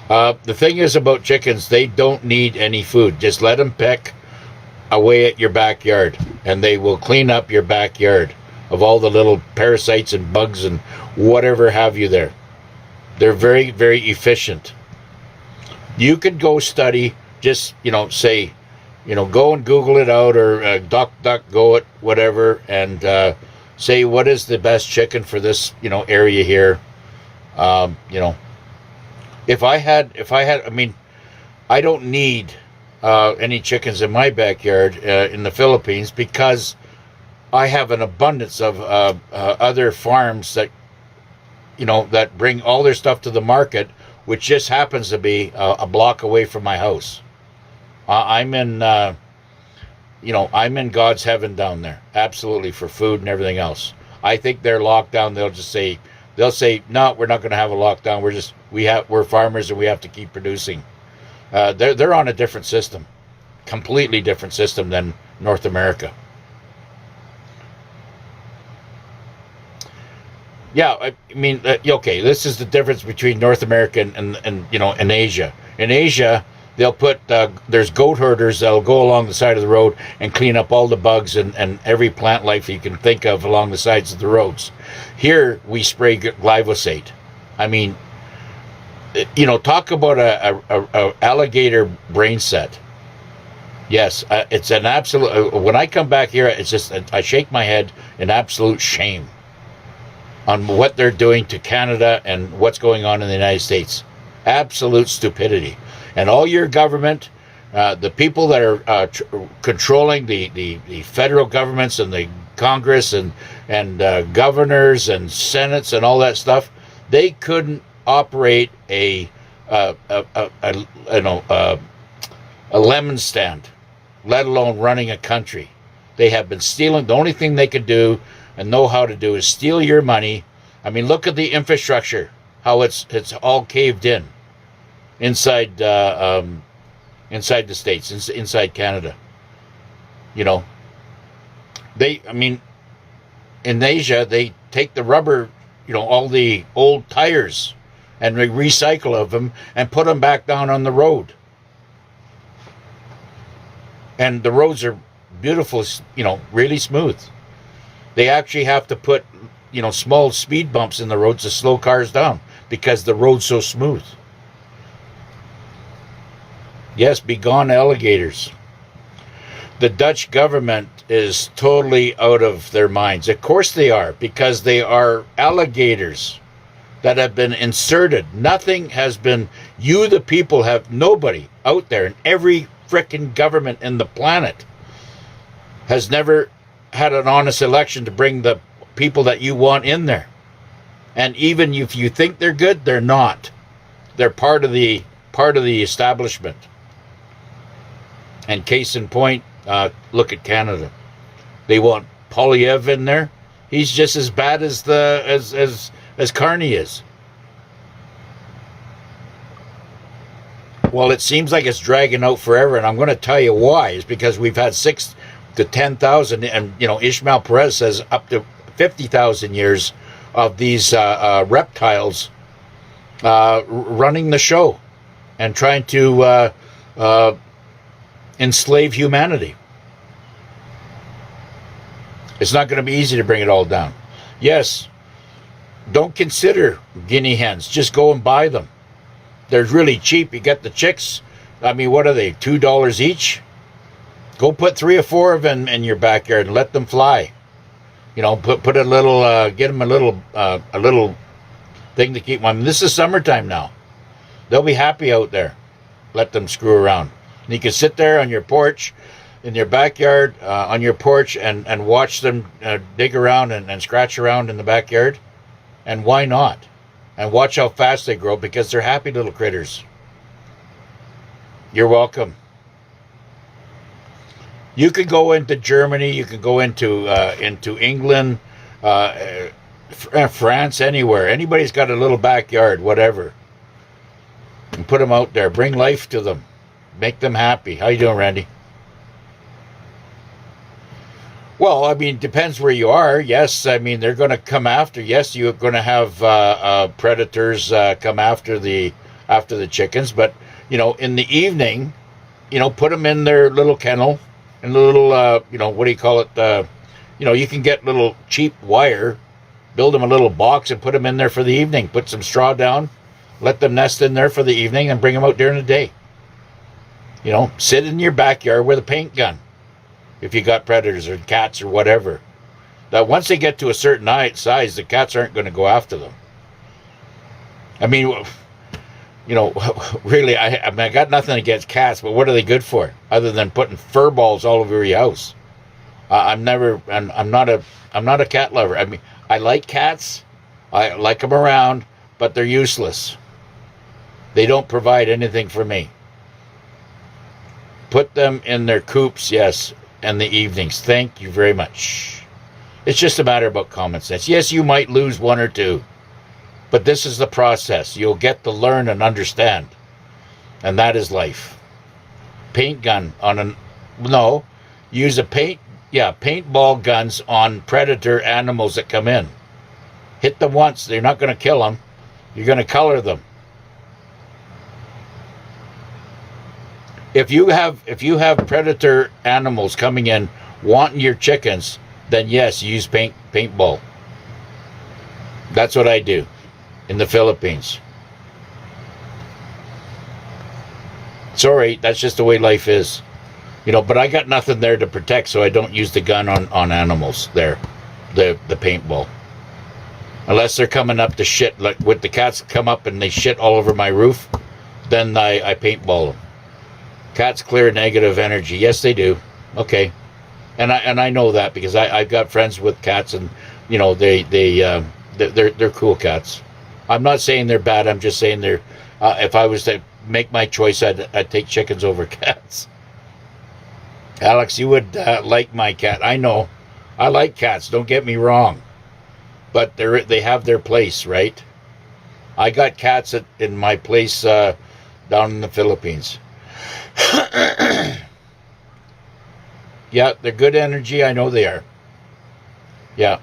The thing is about chickens, they don't need any food. Just let them peck away at your backyard, and they will clean up your backyard of all the little parasites and bugs and whatever have you there. They're very, very efficient. You could go study, just, say, go and Google it out, or DuckDuckGo it, whatever, and say what is the best chicken for this, area here. If I had, I mean, I don't need any chickens in my backyard in the Philippines, because I have an abundance of other farms that, that bring all their stuff to the market, which just happens to be a block away from my house. I'm in God's heaven down there, absolutely, for food and everything else. I think they're locked down. They'll say, no, we're not going to have a lockdown. We're farmers, and we have to keep producing. They're on a different system, completely different system than North America. Yeah, I mean, okay, this is the difference between North America and Asia. In Asia, they'll put, there's goat herders that'll go along the side of the road and clean up all the bugs and every plant life you can think of along the sides of the roads. Here, we spray glyphosate. I mean, talk about a alligator brain set. Yes, it's an absolute, when I come back here, it's just, I shake my head in absolute shame on what they're doing to Canada and what's going on in the United States. Absolute stupidity. And all your government, the people that are controlling the federal governments and the Congress and governors and senates and all that stuff, they couldn't operate a lemon stand, let alone running a country. They have been stealing. The only thing they could do and know how to do is steal your money. I mean, look at the infrastructure, how it's all caved in inside the States, inside Canada. In Asia, they take the rubber, all the old tires and recycle of them and put them back down on the road. And the roads are beautiful, really smooth. They actually have to put, small speed bumps in the roads to slow cars down because the road's so smooth. Yes, begone alligators. The Dutch government is totally out of their minds. Of course they are, because they are alligators that have been inserted. Nothing has been, you the people have, nobody out there in every frickin' government in the planet has never had an honest election to bring the people that you want in there. And even if you think they're good, they're not. They're part of the establishment. And case in point, look at Canada. They want Polyev in there. He's just as bad as Carney is. Well, it seems like it's dragging out forever, and I'm going to tell you why. It's because we've had 6,000 to 10,000, and Ishmael Perez says up to 50,000 years of these reptiles running the show and trying to enslave humanity. It's not going to be easy to bring it all down. Yes, don't consider guinea hens. Just go and buy them. They're really cheap. You get the chicks. I mean, what are they? $2 each? Go put 3 or 4 of them in your backyard and let them fly. Put a little, get them a little thing to keep them. I mean, this is summertime now. They'll be happy out there. Let them screw around. And you can sit there on your porch, in your backyard, on your porch, and watch them dig around and scratch around in the backyard. And why not? And watch how fast they grow, because they're happy little critters. You're welcome. You could go into Germany. You can go into England, France, anywhere. Anybody's got a little backyard, whatever. And put them out there. Bring life to them. Make them happy. How you doing, Randy? Well, I mean, depends where you are. Yes, I mean they're going to come after. Yes, you're going to have predators come after the chickens. But in the evening, put them in their little kennel, and little what do you call it? You can get little cheap wire, build them a little box, and put them in there for the evening. Put some straw down, let them nest in there for the evening, and bring them out during the day. Sit in your backyard with a paint gun. If you got predators or cats or whatever, that once they get to a certain size, the cats aren't going to go after them. I mean, really, I got nothing against cats, but what are they good for other than putting fur balls all over your house? I'm not a cat lover. I mean, I like cats, I like them around, but they're useless. They don't provide anything for me. Put them in their coops, yes. And the evenings. Thank you very much. It's just a matter about common sense. Yes, you might lose one or two, but this is the process. You'll get to learn and understand, and that is life. Paint gun use paintball guns on predator animals that come in. Hit them once. They're not going to kill them. You're going to color them. If you have predator animals coming in wanting your chickens, then yes, use paintball. That's what I do in the Philippines. Sorry, that's just the way life is. But I got nothing there to protect, so I don't use the gun on animals there, the paintball. Unless they're coming up to shit, like with the cats come up and they shit all over my roof, then I paintball them. Cats clear negative energy. Yes, they do. Okay, and I know that because I've got friends with cats, and they're cool cats. I'm not saying they're bad. I'm just saying they're. If I was to make my choice, I'd take chickens over cats. Alex, you would like my cat. I know. I like cats. Don't get me wrong, but they have their place, right? I got cats in my place down in the Philippines. Yeah, they're good energy. I know they are. Yeah.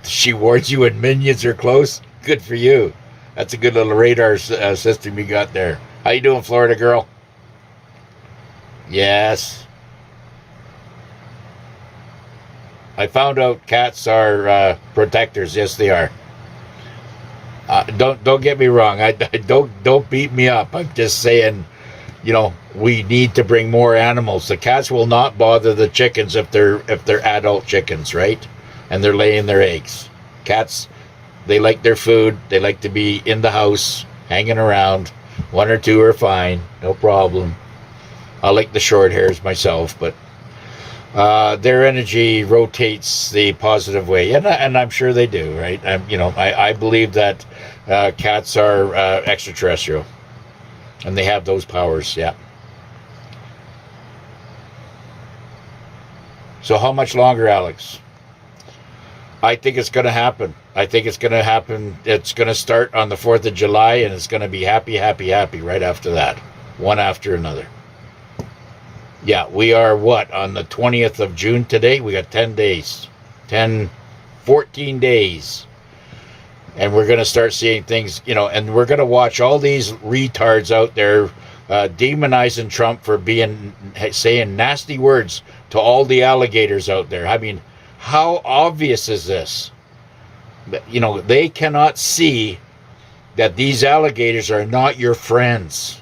She warns you when minions are close. Good for you. That's a good little radar system you got there. How you doing, Florida girl? Yes. I found out cats are protectors. Yes, they are. Don't get me wrong. I don't beat me up. I'm just saying, we need to bring more animals. The cats will not bother the chickens if they're adult chickens, right? And they're laying their eggs. Cats, they like their food. They like to be in the house, hanging around. One or two are fine, no problem. I like the short hairs myself, but their energy rotates the positive way, and I'm sure they do, right? I believe that cats are extraterrestrial, and they have those powers. Yeah. So how much longer, Alex? I think it's going to happen. It's going to start on the 4th of July, and it's going to be happy, happy, happy right after that, one after another. Yeah, we are on the 20th of June today? We got 10 days. 14 days. And we're going to start seeing things, and we're going to watch all these retards out there demonizing Trump for saying nasty words to all the alligators out there. I mean, how obvious is this? They cannot see that these alligators are not your friends.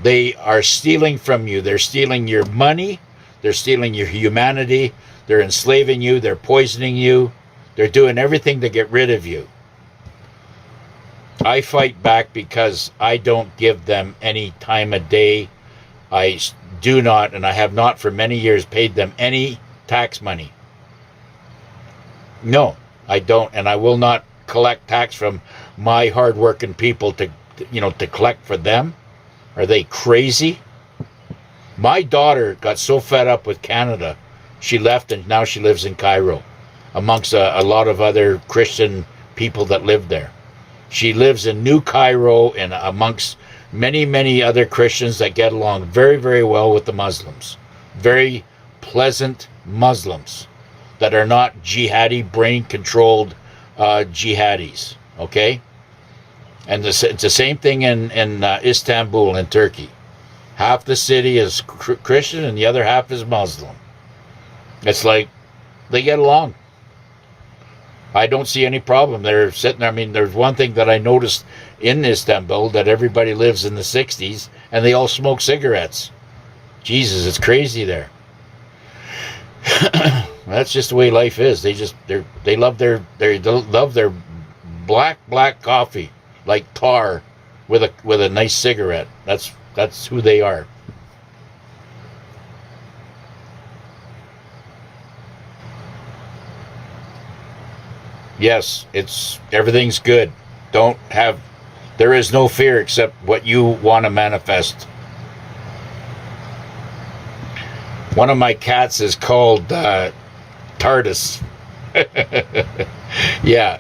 They are stealing from you. They're stealing your money. They're stealing your humanity. They're enslaving you. They're poisoning you. They're doing everything to get rid of you. I fight back because I don't give them any time of day. I do not, and I have not for many years, paid them any tax money. No, I don't, and I will not collect tax from my hardworking people to collect for them. Are they crazy? My daughter got so fed up with Canada, she left, and now she lives in Cairo, amongst a lot of other Christian people that live there. She lives in New Cairo and amongst many, many other Christians that get along very, very well with the Muslims. Very pleasant Muslims that are not jihadi, brain-controlled jihadis, okay? And it's the same thing in Istanbul in Turkey. Half the city is Christian and the other half is Muslim. It's like they get along. I don't see any problem. They're sitting there. I mean, there's one thing that I noticed in Istanbul, that everybody lives in the 60s and they all smoke cigarettes. Jesus, it's crazy there. That's just the way life is. They love their black coffee, like tar, with a nice cigarette. That's who they are. Yes, everything's good. There is no fear except what you want to manifest. One of my cats is called TARDIS. Yeah.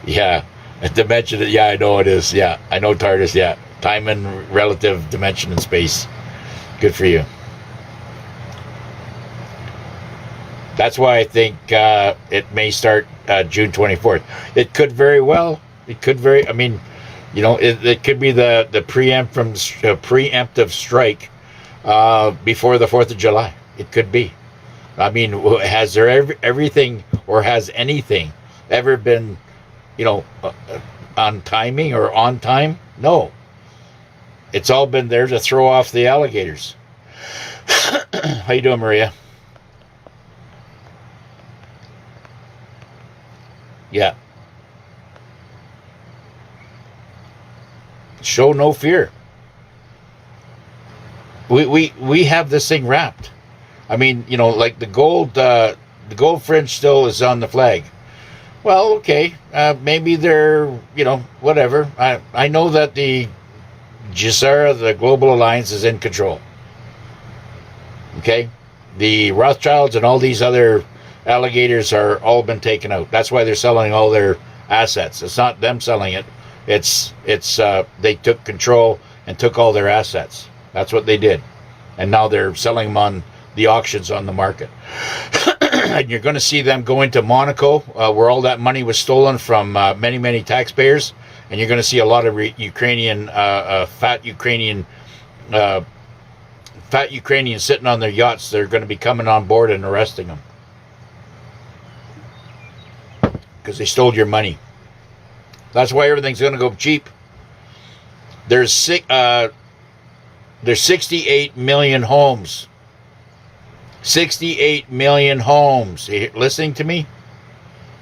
Yeah. A dimension. Yeah, I know it is. Yeah, I know TARDIS. Yeah. Time and relative dimension and space. Good for you. That's why I think it may start June 24th. It could very well. I mean, it could be the preemptive strike before the 4th of July. It could be. I mean, has there everything, or has anything ever been, on timing or on time? No. It's all been there to throw off the alligators. How you doing, Maria? Yeah. Show no fear. We have this thing wrapped. I mean, like the gold fringe still is on the flag. Well, okay, maybe they're, whatever. I know that the GSARA, the Global Alliance, is in control. Okay, the Rothschilds and all these other alligators are all been taken out. That's why they're selling all their assets. It's not them selling it. It's they took control and took all their assets. That's what they did, and now they're selling them on the auctions on the market. And you're going to see them go into Monaco, where all that money was stolen from many, many taxpayers, and you're going to see a lot of Ukrainian fat Ukrainians sitting on their yachts. They're going to be coming on board and arresting them because they stole your money. That's why everything's going to go cheap. There's 68 million homes. 68 million homes. Listening to me?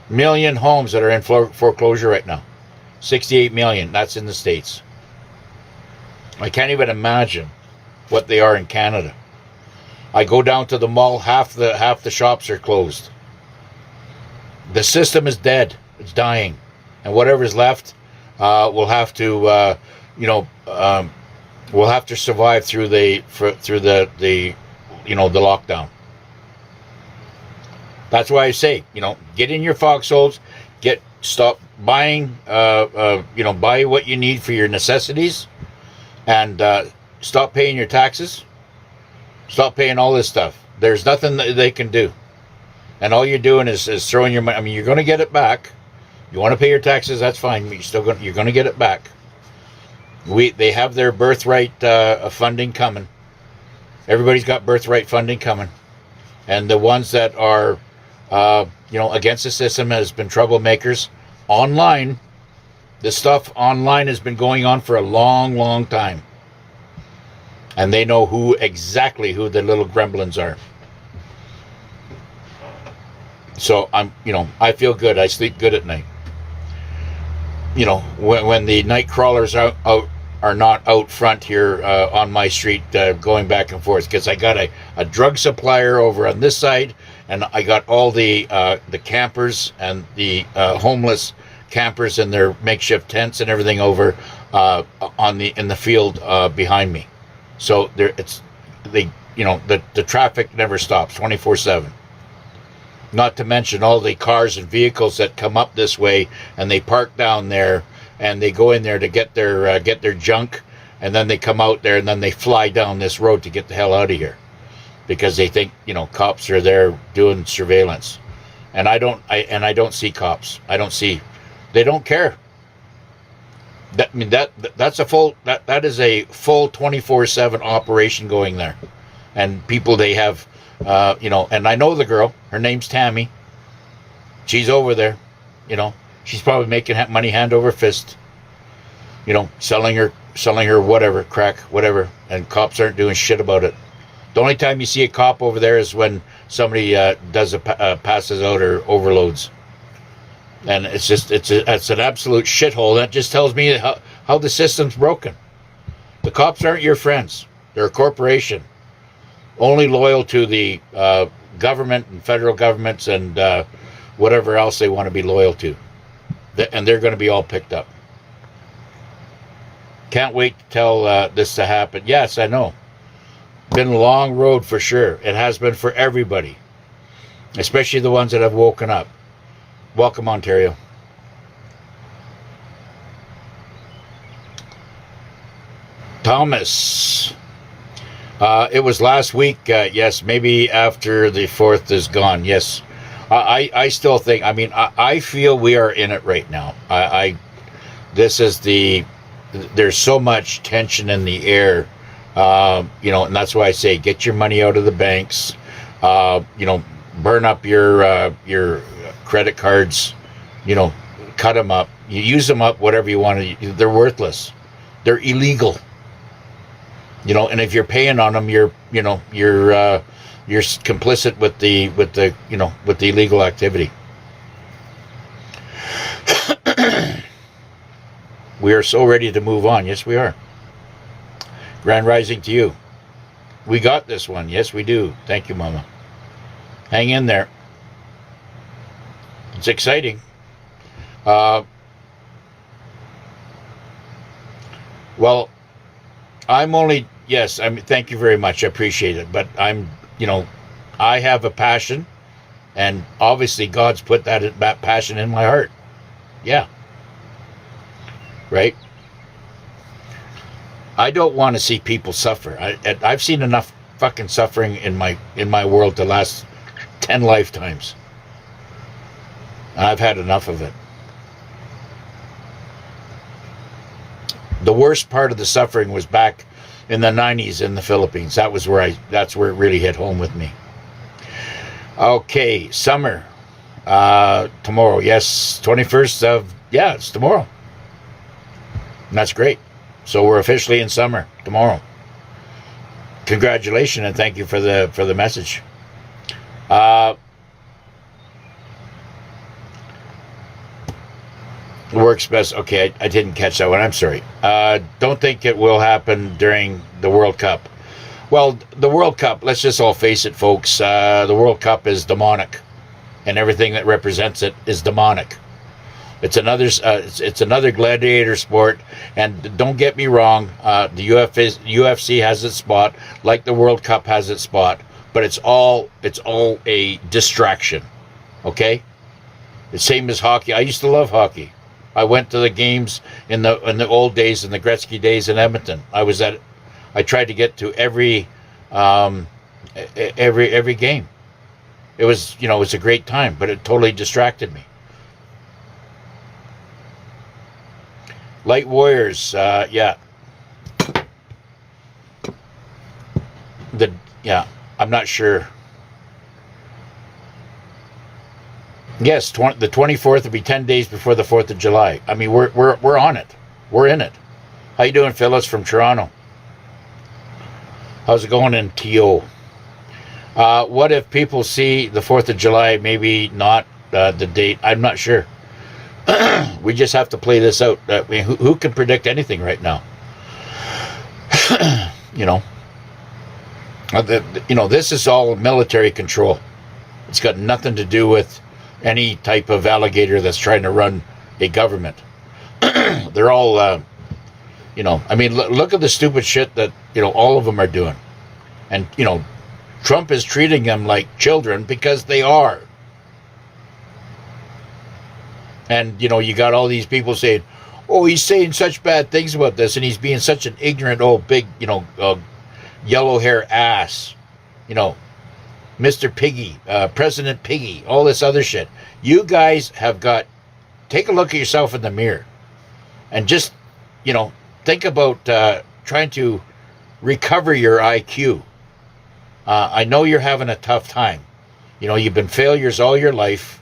Million homes that are in foreclosure right now. 68 million. That's in the States. I can't even imagine what they are in Canada. I go down to the mall, half the shops are closed. The system is dead. It's dying. And whatever's left, we'll have to, we'll have to survive through the lockdown. That's why I say, get in your foxholes, stop buying, buy what you need for your necessities, and stop paying your taxes. Stop paying all this stuff. There's nothing that they can do, and all you're doing is throwing your money. I mean, you're going to get it back. You want to pay your taxes, that's fine. But you're going to get it back. They have their birthright funding coming. Everybody's got birthright funding coming, and the ones that are, against the system has been troublemakers online. This stuff online has been going on for a long, long time, and they know exactly who the little gremlins are. So I feel good. I sleep good at night. When the night crawlers are not out front here on my street going back and forth, because I got a drug supplier over on this side, and I got all the campers and the homeless campers in their makeshift tents and everything over in the field behind me. So the traffic never stops 24/7. Not to mention all the cars and vehicles that come up this way and they park down there and they go in there to get their junk, and then they come out there and then they fly down this road to get the hell out of here because they think cops are there doing surveillance, and I don't see cops. They don't care. That is a full 24/7 operation going there, and people they have, and I know the girl. Her name's Tammy. She's over there, She's probably making money hand over fist, selling her whatever crack, whatever, and cops aren't doing shit about it. The only time you see a cop over there is when somebody passes out or overloads. And it's an absolute shithole. That just tells me how the system's broken. The cops aren't your friends. They're a corporation, only loyal to the government and federal governments and whatever else they want to be loyal to. And they're going to be all picked up. Can't wait to tell this to happen. Yes, I know. Been a long road for sure. It has been for everybody, especially the ones that have woken up. Welcome, Ontario. Thomas. It was last week. Yes, maybe after the 4th is gone. Yes. I still think, I feel we are in it right now. There's so much tension in the air, and that's why I say, get your money out of the banks, burn up your credit cards, cut them up, you use them up, whatever you want to. They're worthless. They're illegal. And if you're paying on them, you're complicit with the illegal activity. We are so ready to move on. Yes, we are. Grand rising to you. We got this one. Yes, we do. Thank you, Mama. Hang in there. It's exciting. Well, thank you very much. I appreciate it. But I have a passion, and obviously God's put that passion in my heart. Yeah. Right? I don't want to see people suffer. I've seen enough fucking suffering in my world to last 10 lifetimes. I've had enough of it. The worst part of the suffering was back in the 90s in the Philippines. That's where it really hit home with me. Okay, summer. Tomorrow. Yes, 21st it's tomorrow. And that's great. So we're officially in summer tomorrow. Congratulations and thank you for the message. Works best. Okay, I didn't catch that one. I'm sorry. Don't think it will happen during the World Cup. Well, the World Cup, let's just all face it, folks. The World Cup is demonic, and everything that represents it is demonic. It's another gladiator sport, and don't get me wrong. The UFC has its spot, like the World Cup has its spot, but it's all a distraction. Okay, the same as hockey. I used to love hockey. I went to the games in the old days, in the Gretzky days in Edmonton. I tried to get to every game. It was a great time, but it totally distracted me. Light Warriors, yeah. I'm not sure. Yes, the 24th will be 10 days before the 4th of July. I mean, we're on it. We're in it. How you doing, Phyllis from Toronto? How's it going in Teil? What if people see the 4th of July, maybe not the date? I'm not sure. We just have to play this out. I mean, who can predict anything right now? This is all military control. It's got nothing to do with any type of alligator that's trying to run a government. They're all, look at the stupid shit that, all of them are doing. And, Trump is treating them like children because they are. And, you got all these people saying, oh, he's saying such bad things about this, and he's being such an ignorant old big, yellow hair ass, Mr. Piggy, President Piggy, all this other shit. You guys have got, take a look at yourself in the mirror and just, think about trying to recover your IQ. I know you're having a tough time. You've been failures all your life,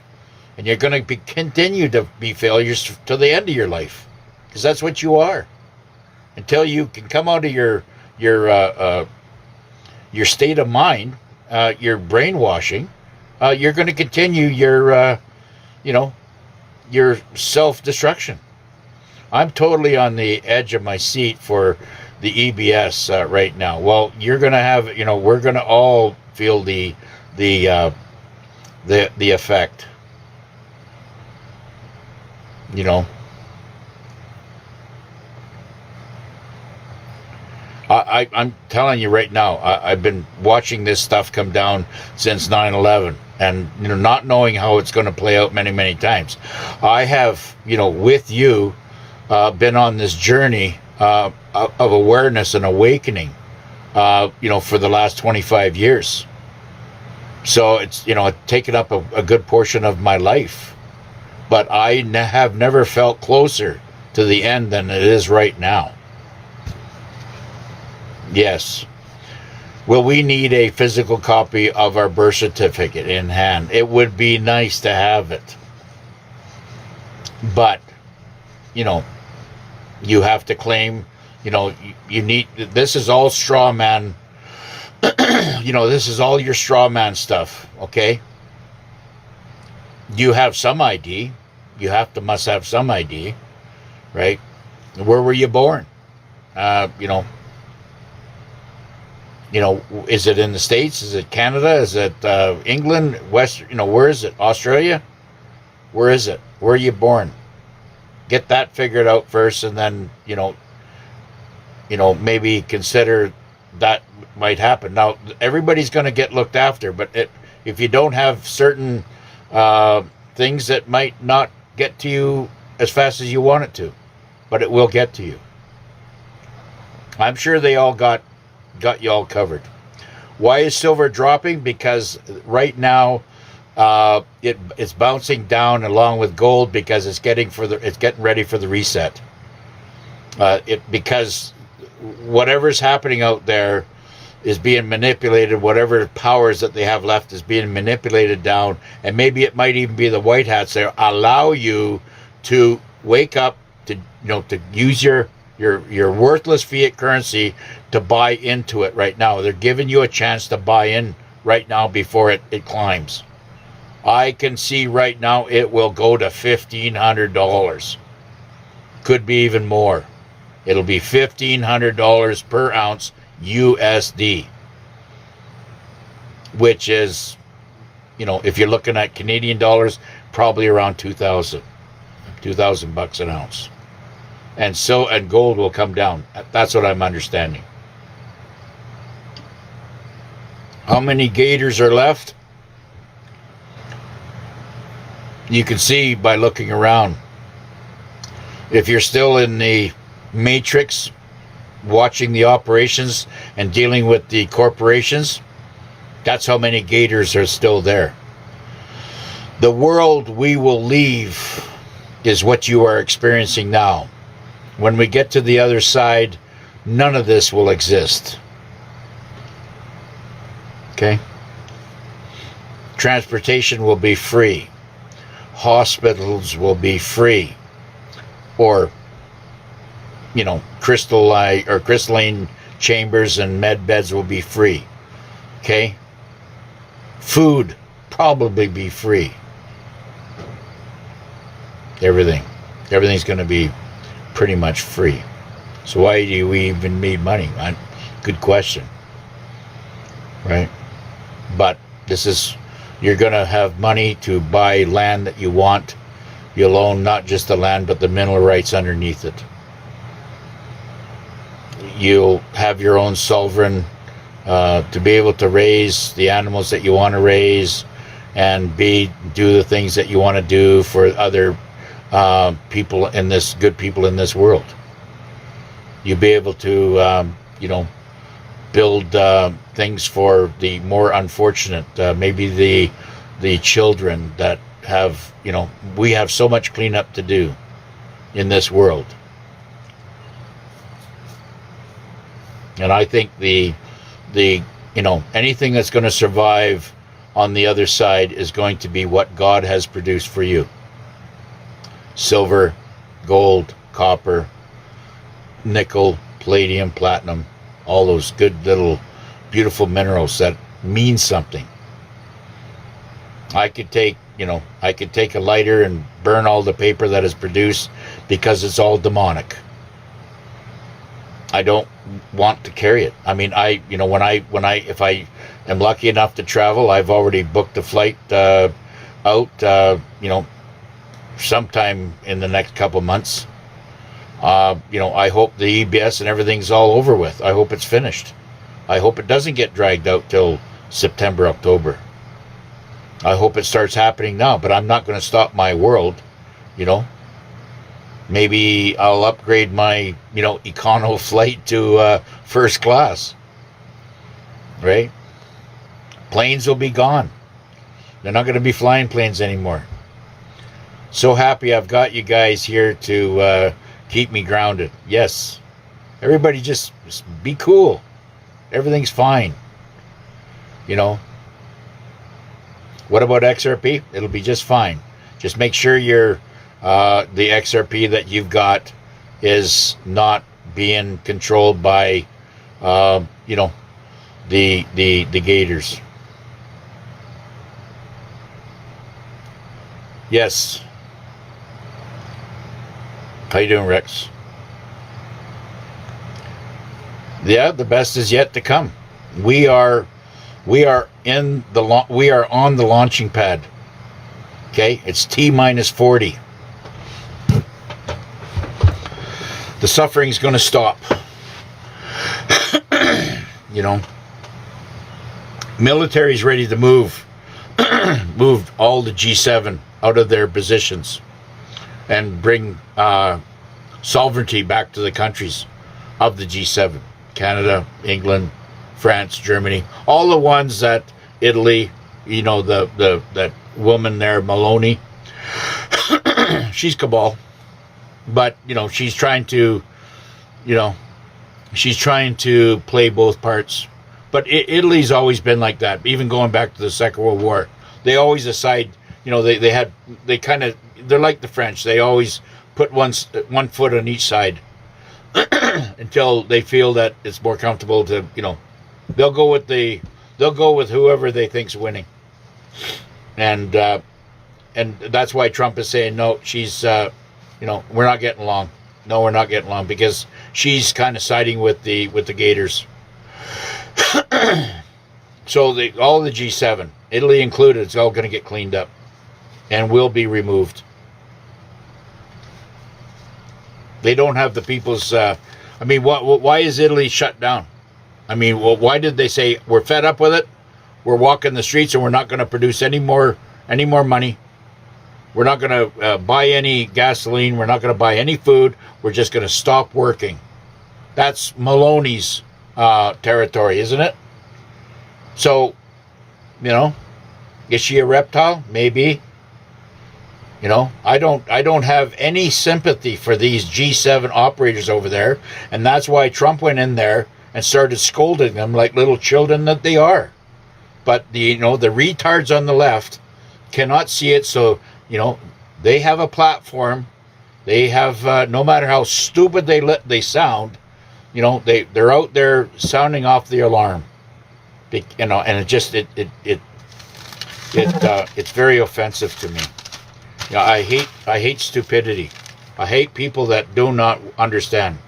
and you're going to continue to be failures to the end of your life, because that's what you are. Until you can come out of your state of mind, your brainwashing, you're going to continue your self-destruction. I'm totally on the edge of my seat for the EBS right now. Well, you're going to have, we're going to all feel the effect. I'm telling you right now, I've been watching this stuff come down since 9/11, and not knowing how it's going to play out many, many times. I have, with you, been on this journey of awareness and awakening, for the last 25 years. So it's, taken up a good portion of my life, but I have never felt closer to the end than it is right now. Yes. Will we need a physical copy of our birth certificate in hand? It would be nice to have it. But, you have to claim, you need, this is all straw man, this is all your straw man stuff, okay? You have some ID. You must have some ID, right? Where were you born? Is it in the States? Is it Canada? Is it England? Where is it? Australia? Where is it? Where are you born? Get that figured out first, and then, maybe consider that might happen. Now, everybody's going to get looked after, but if you don't have certain things, that might not get to you as fast as you want it to, but it will get to you. I'm sure they all got you all covered. Why is silver dropping? Because right now it's bouncing down along with gold, because it's getting ready for the reset. Because whatever's happening out there is being manipulated. Whatever powers that they have left is being manipulated down, and maybe it might even be the white hats there allow you to wake up, to use your worthless fiat currency to buy into it right now. They're giving you a chance to buy in right now before it climbs. I can see right now it will go to $1,500. Could be even more. It'll be $1,500 per ounce USD, which is, if you're looking at Canadian dollars, probably around $2,000 bucks an ounce. And gold will come down. That's what I'm understanding. How many gators are left? You can see by looking around. If you're still in the matrix, watching the operations and dealing with the corporations, that's how many gators are still there. The world we will leave is what you are experiencing now. When we get to the other side, none of this will exist. Okay? Transportation will be free. Hospitals will be free. Or, crystalline chambers and med beds will be free. Okay? Food probably be free. Everything's going to be pretty much free. So why do we even need money? Good question. Right? But you're going to have money to buy land that you want. You'll own not just the land, but the mineral rights underneath it. You'll have your own sovereign to be able to raise the animals that you want to raise, and do the things that you want to do for other people in this world. You'll be able to, build things for the more unfortunate, maybe the children that have, we have so much cleanup to do in this world. And I think the anything that's going to survive on the other side is going to be what God has produced for you. Silver, gold, copper, nickel, palladium, platinum, all those good little beautiful minerals that mean something. I could take a lighter and burn all the paper that is produced because it's all demonic. I don't want to carry it. I mean, if I am lucky enough to travel, I've already booked a flight out, sometime in the next couple months. I hope the EBS and everything's all over with. I hope it's finished. I hope it doesn't get dragged out till September, October. I hope it starts happening now, but I'm not going to stop my world, Maybe I'll upgrade my, econo flight to first class, right? Planes will be gone. They're not going to be flying planes anymore. So happy I've got you guys here to keep me grounded. Yes. Everybody just be cool. Everything's fine. What about XRP? It'll be just fine. Just make sure the XRP that you've got is not being controlled by, the gators. Yes. How you doing, Rex? Yeah, the best is yet to come. We are on the launching pad. Okay, it's T-40. The suffering's going to stop. Military's ready to move all the G7 out of their positions and bring sovereignty back to the countries of the G7. Canada, England, France, Germany, all the ones that Italy, that woman there, Maloney, she's cabal. But, she's trying to play both parts. But Italy's always been like that, even going back to the Second World War. They always decide, they're like the French. They always put one foot on each side until they feel that it's more comfortable to, they'll go with whoever they think's winning. And that's why Trump is saying, no, she's, we're not getting along. No, we're not getting along because she's kind of siding with the gators. So all the G7, Italy included, it's all going to get cleaned up and will be removed. They don't have the people's. Why is Italy shut down? Why did they say we're fed up with it? We're walking the streets and we're not going to produce any more money. We're not going to buy any gasoline. We're not going to buy any food. We're just going to stop working. That's Maloney's territory, isn't it? So, is she a reptile? Maybe. I don't have any sympathy for these G7 operators over there, and that's why Trump went in there and started scolding them like little children that they are. But the retards on the left cannot see it, so they have a platform. They have no matter how stupid they sound, they're out there sounding off the alarm. And it's very offensive to me. I hate stupidity. I hate people that do not understand.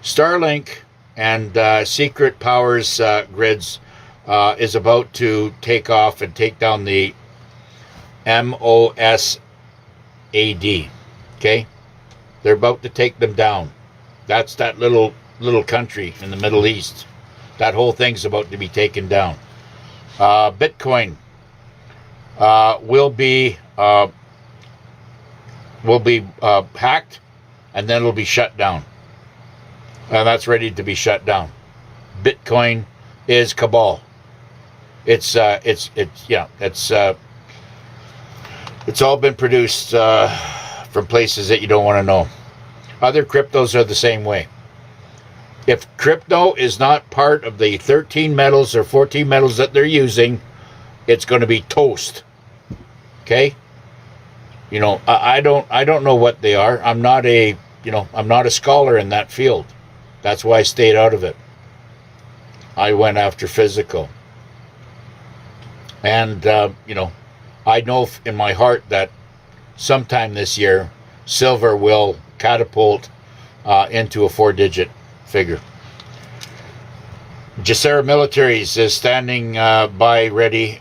Starlink and Secret Powers grids is about to take off and take down the MOSAD. Okay, they're about to take them down. That's that little country in the Middle East. That whole thing's about to be taken down. Bitcoin will be will be hacked, and then it'll be shut down. And that's ready to be shut down. Bitcoin is cabal. It's all been produced from places that you don't want to know. Other cryptos are the same way. If crypto is not part of the 13 metals or 14 metals that they're using, it's going to be toast. Okay? You know, I don't know what they are. I'm not a scholar in that field. That's why I stayed out of it. I went after physical. And I know in my heart that sometime this year, silver will catapult into a 4-digit figure. Jacera Militaries is standing by ready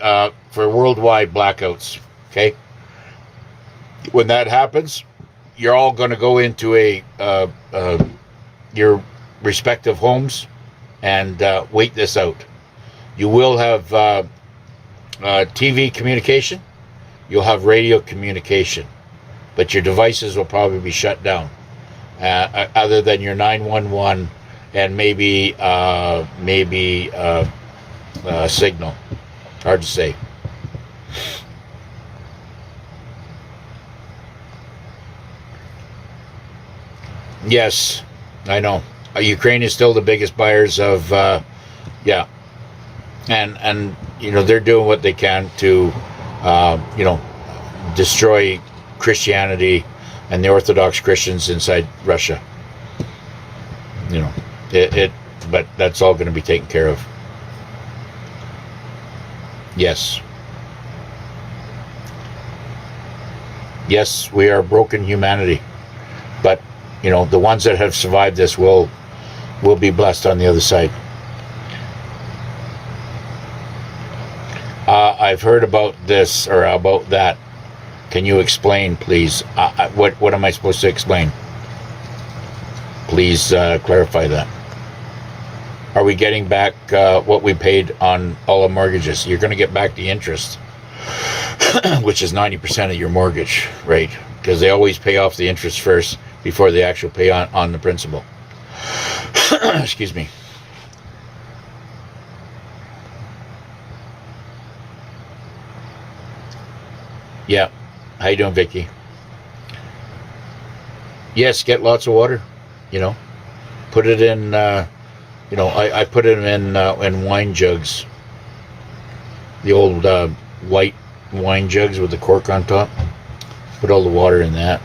for worldwide blackouts. Okay? When that happens, you're all going to go into your respective homes and wait this out. You will have TV communication. You'll have radio communication. But your devices will probably be shut down. Other than your 911 and maybe signal. Hard to say. Yes, I know. Ukraine is still the biggest buyers of, and they're doing what they can to, destroy Christianity and the Orthodox Christians inside Russia. But that's all going to be taken care of. Yes. Yes, we are broken humanity, but the ones that have survived this will be blessed on the other side. I've heard about this or about that. Can you explain, please? What am I supposed to explain? Please clarify that. Are we getting back what we paid on all the mortgages? You're going to get back the interest, which is 90% of your mortgage, right? Because they always pay off the interest first before they actually pay on the principal. Excuse me. Yeah. How you doing, Vicky? Yes, get lots of water. Put it in. I put it in wine jugs. The old white wine jugs with the cork on top. Put all the water in that.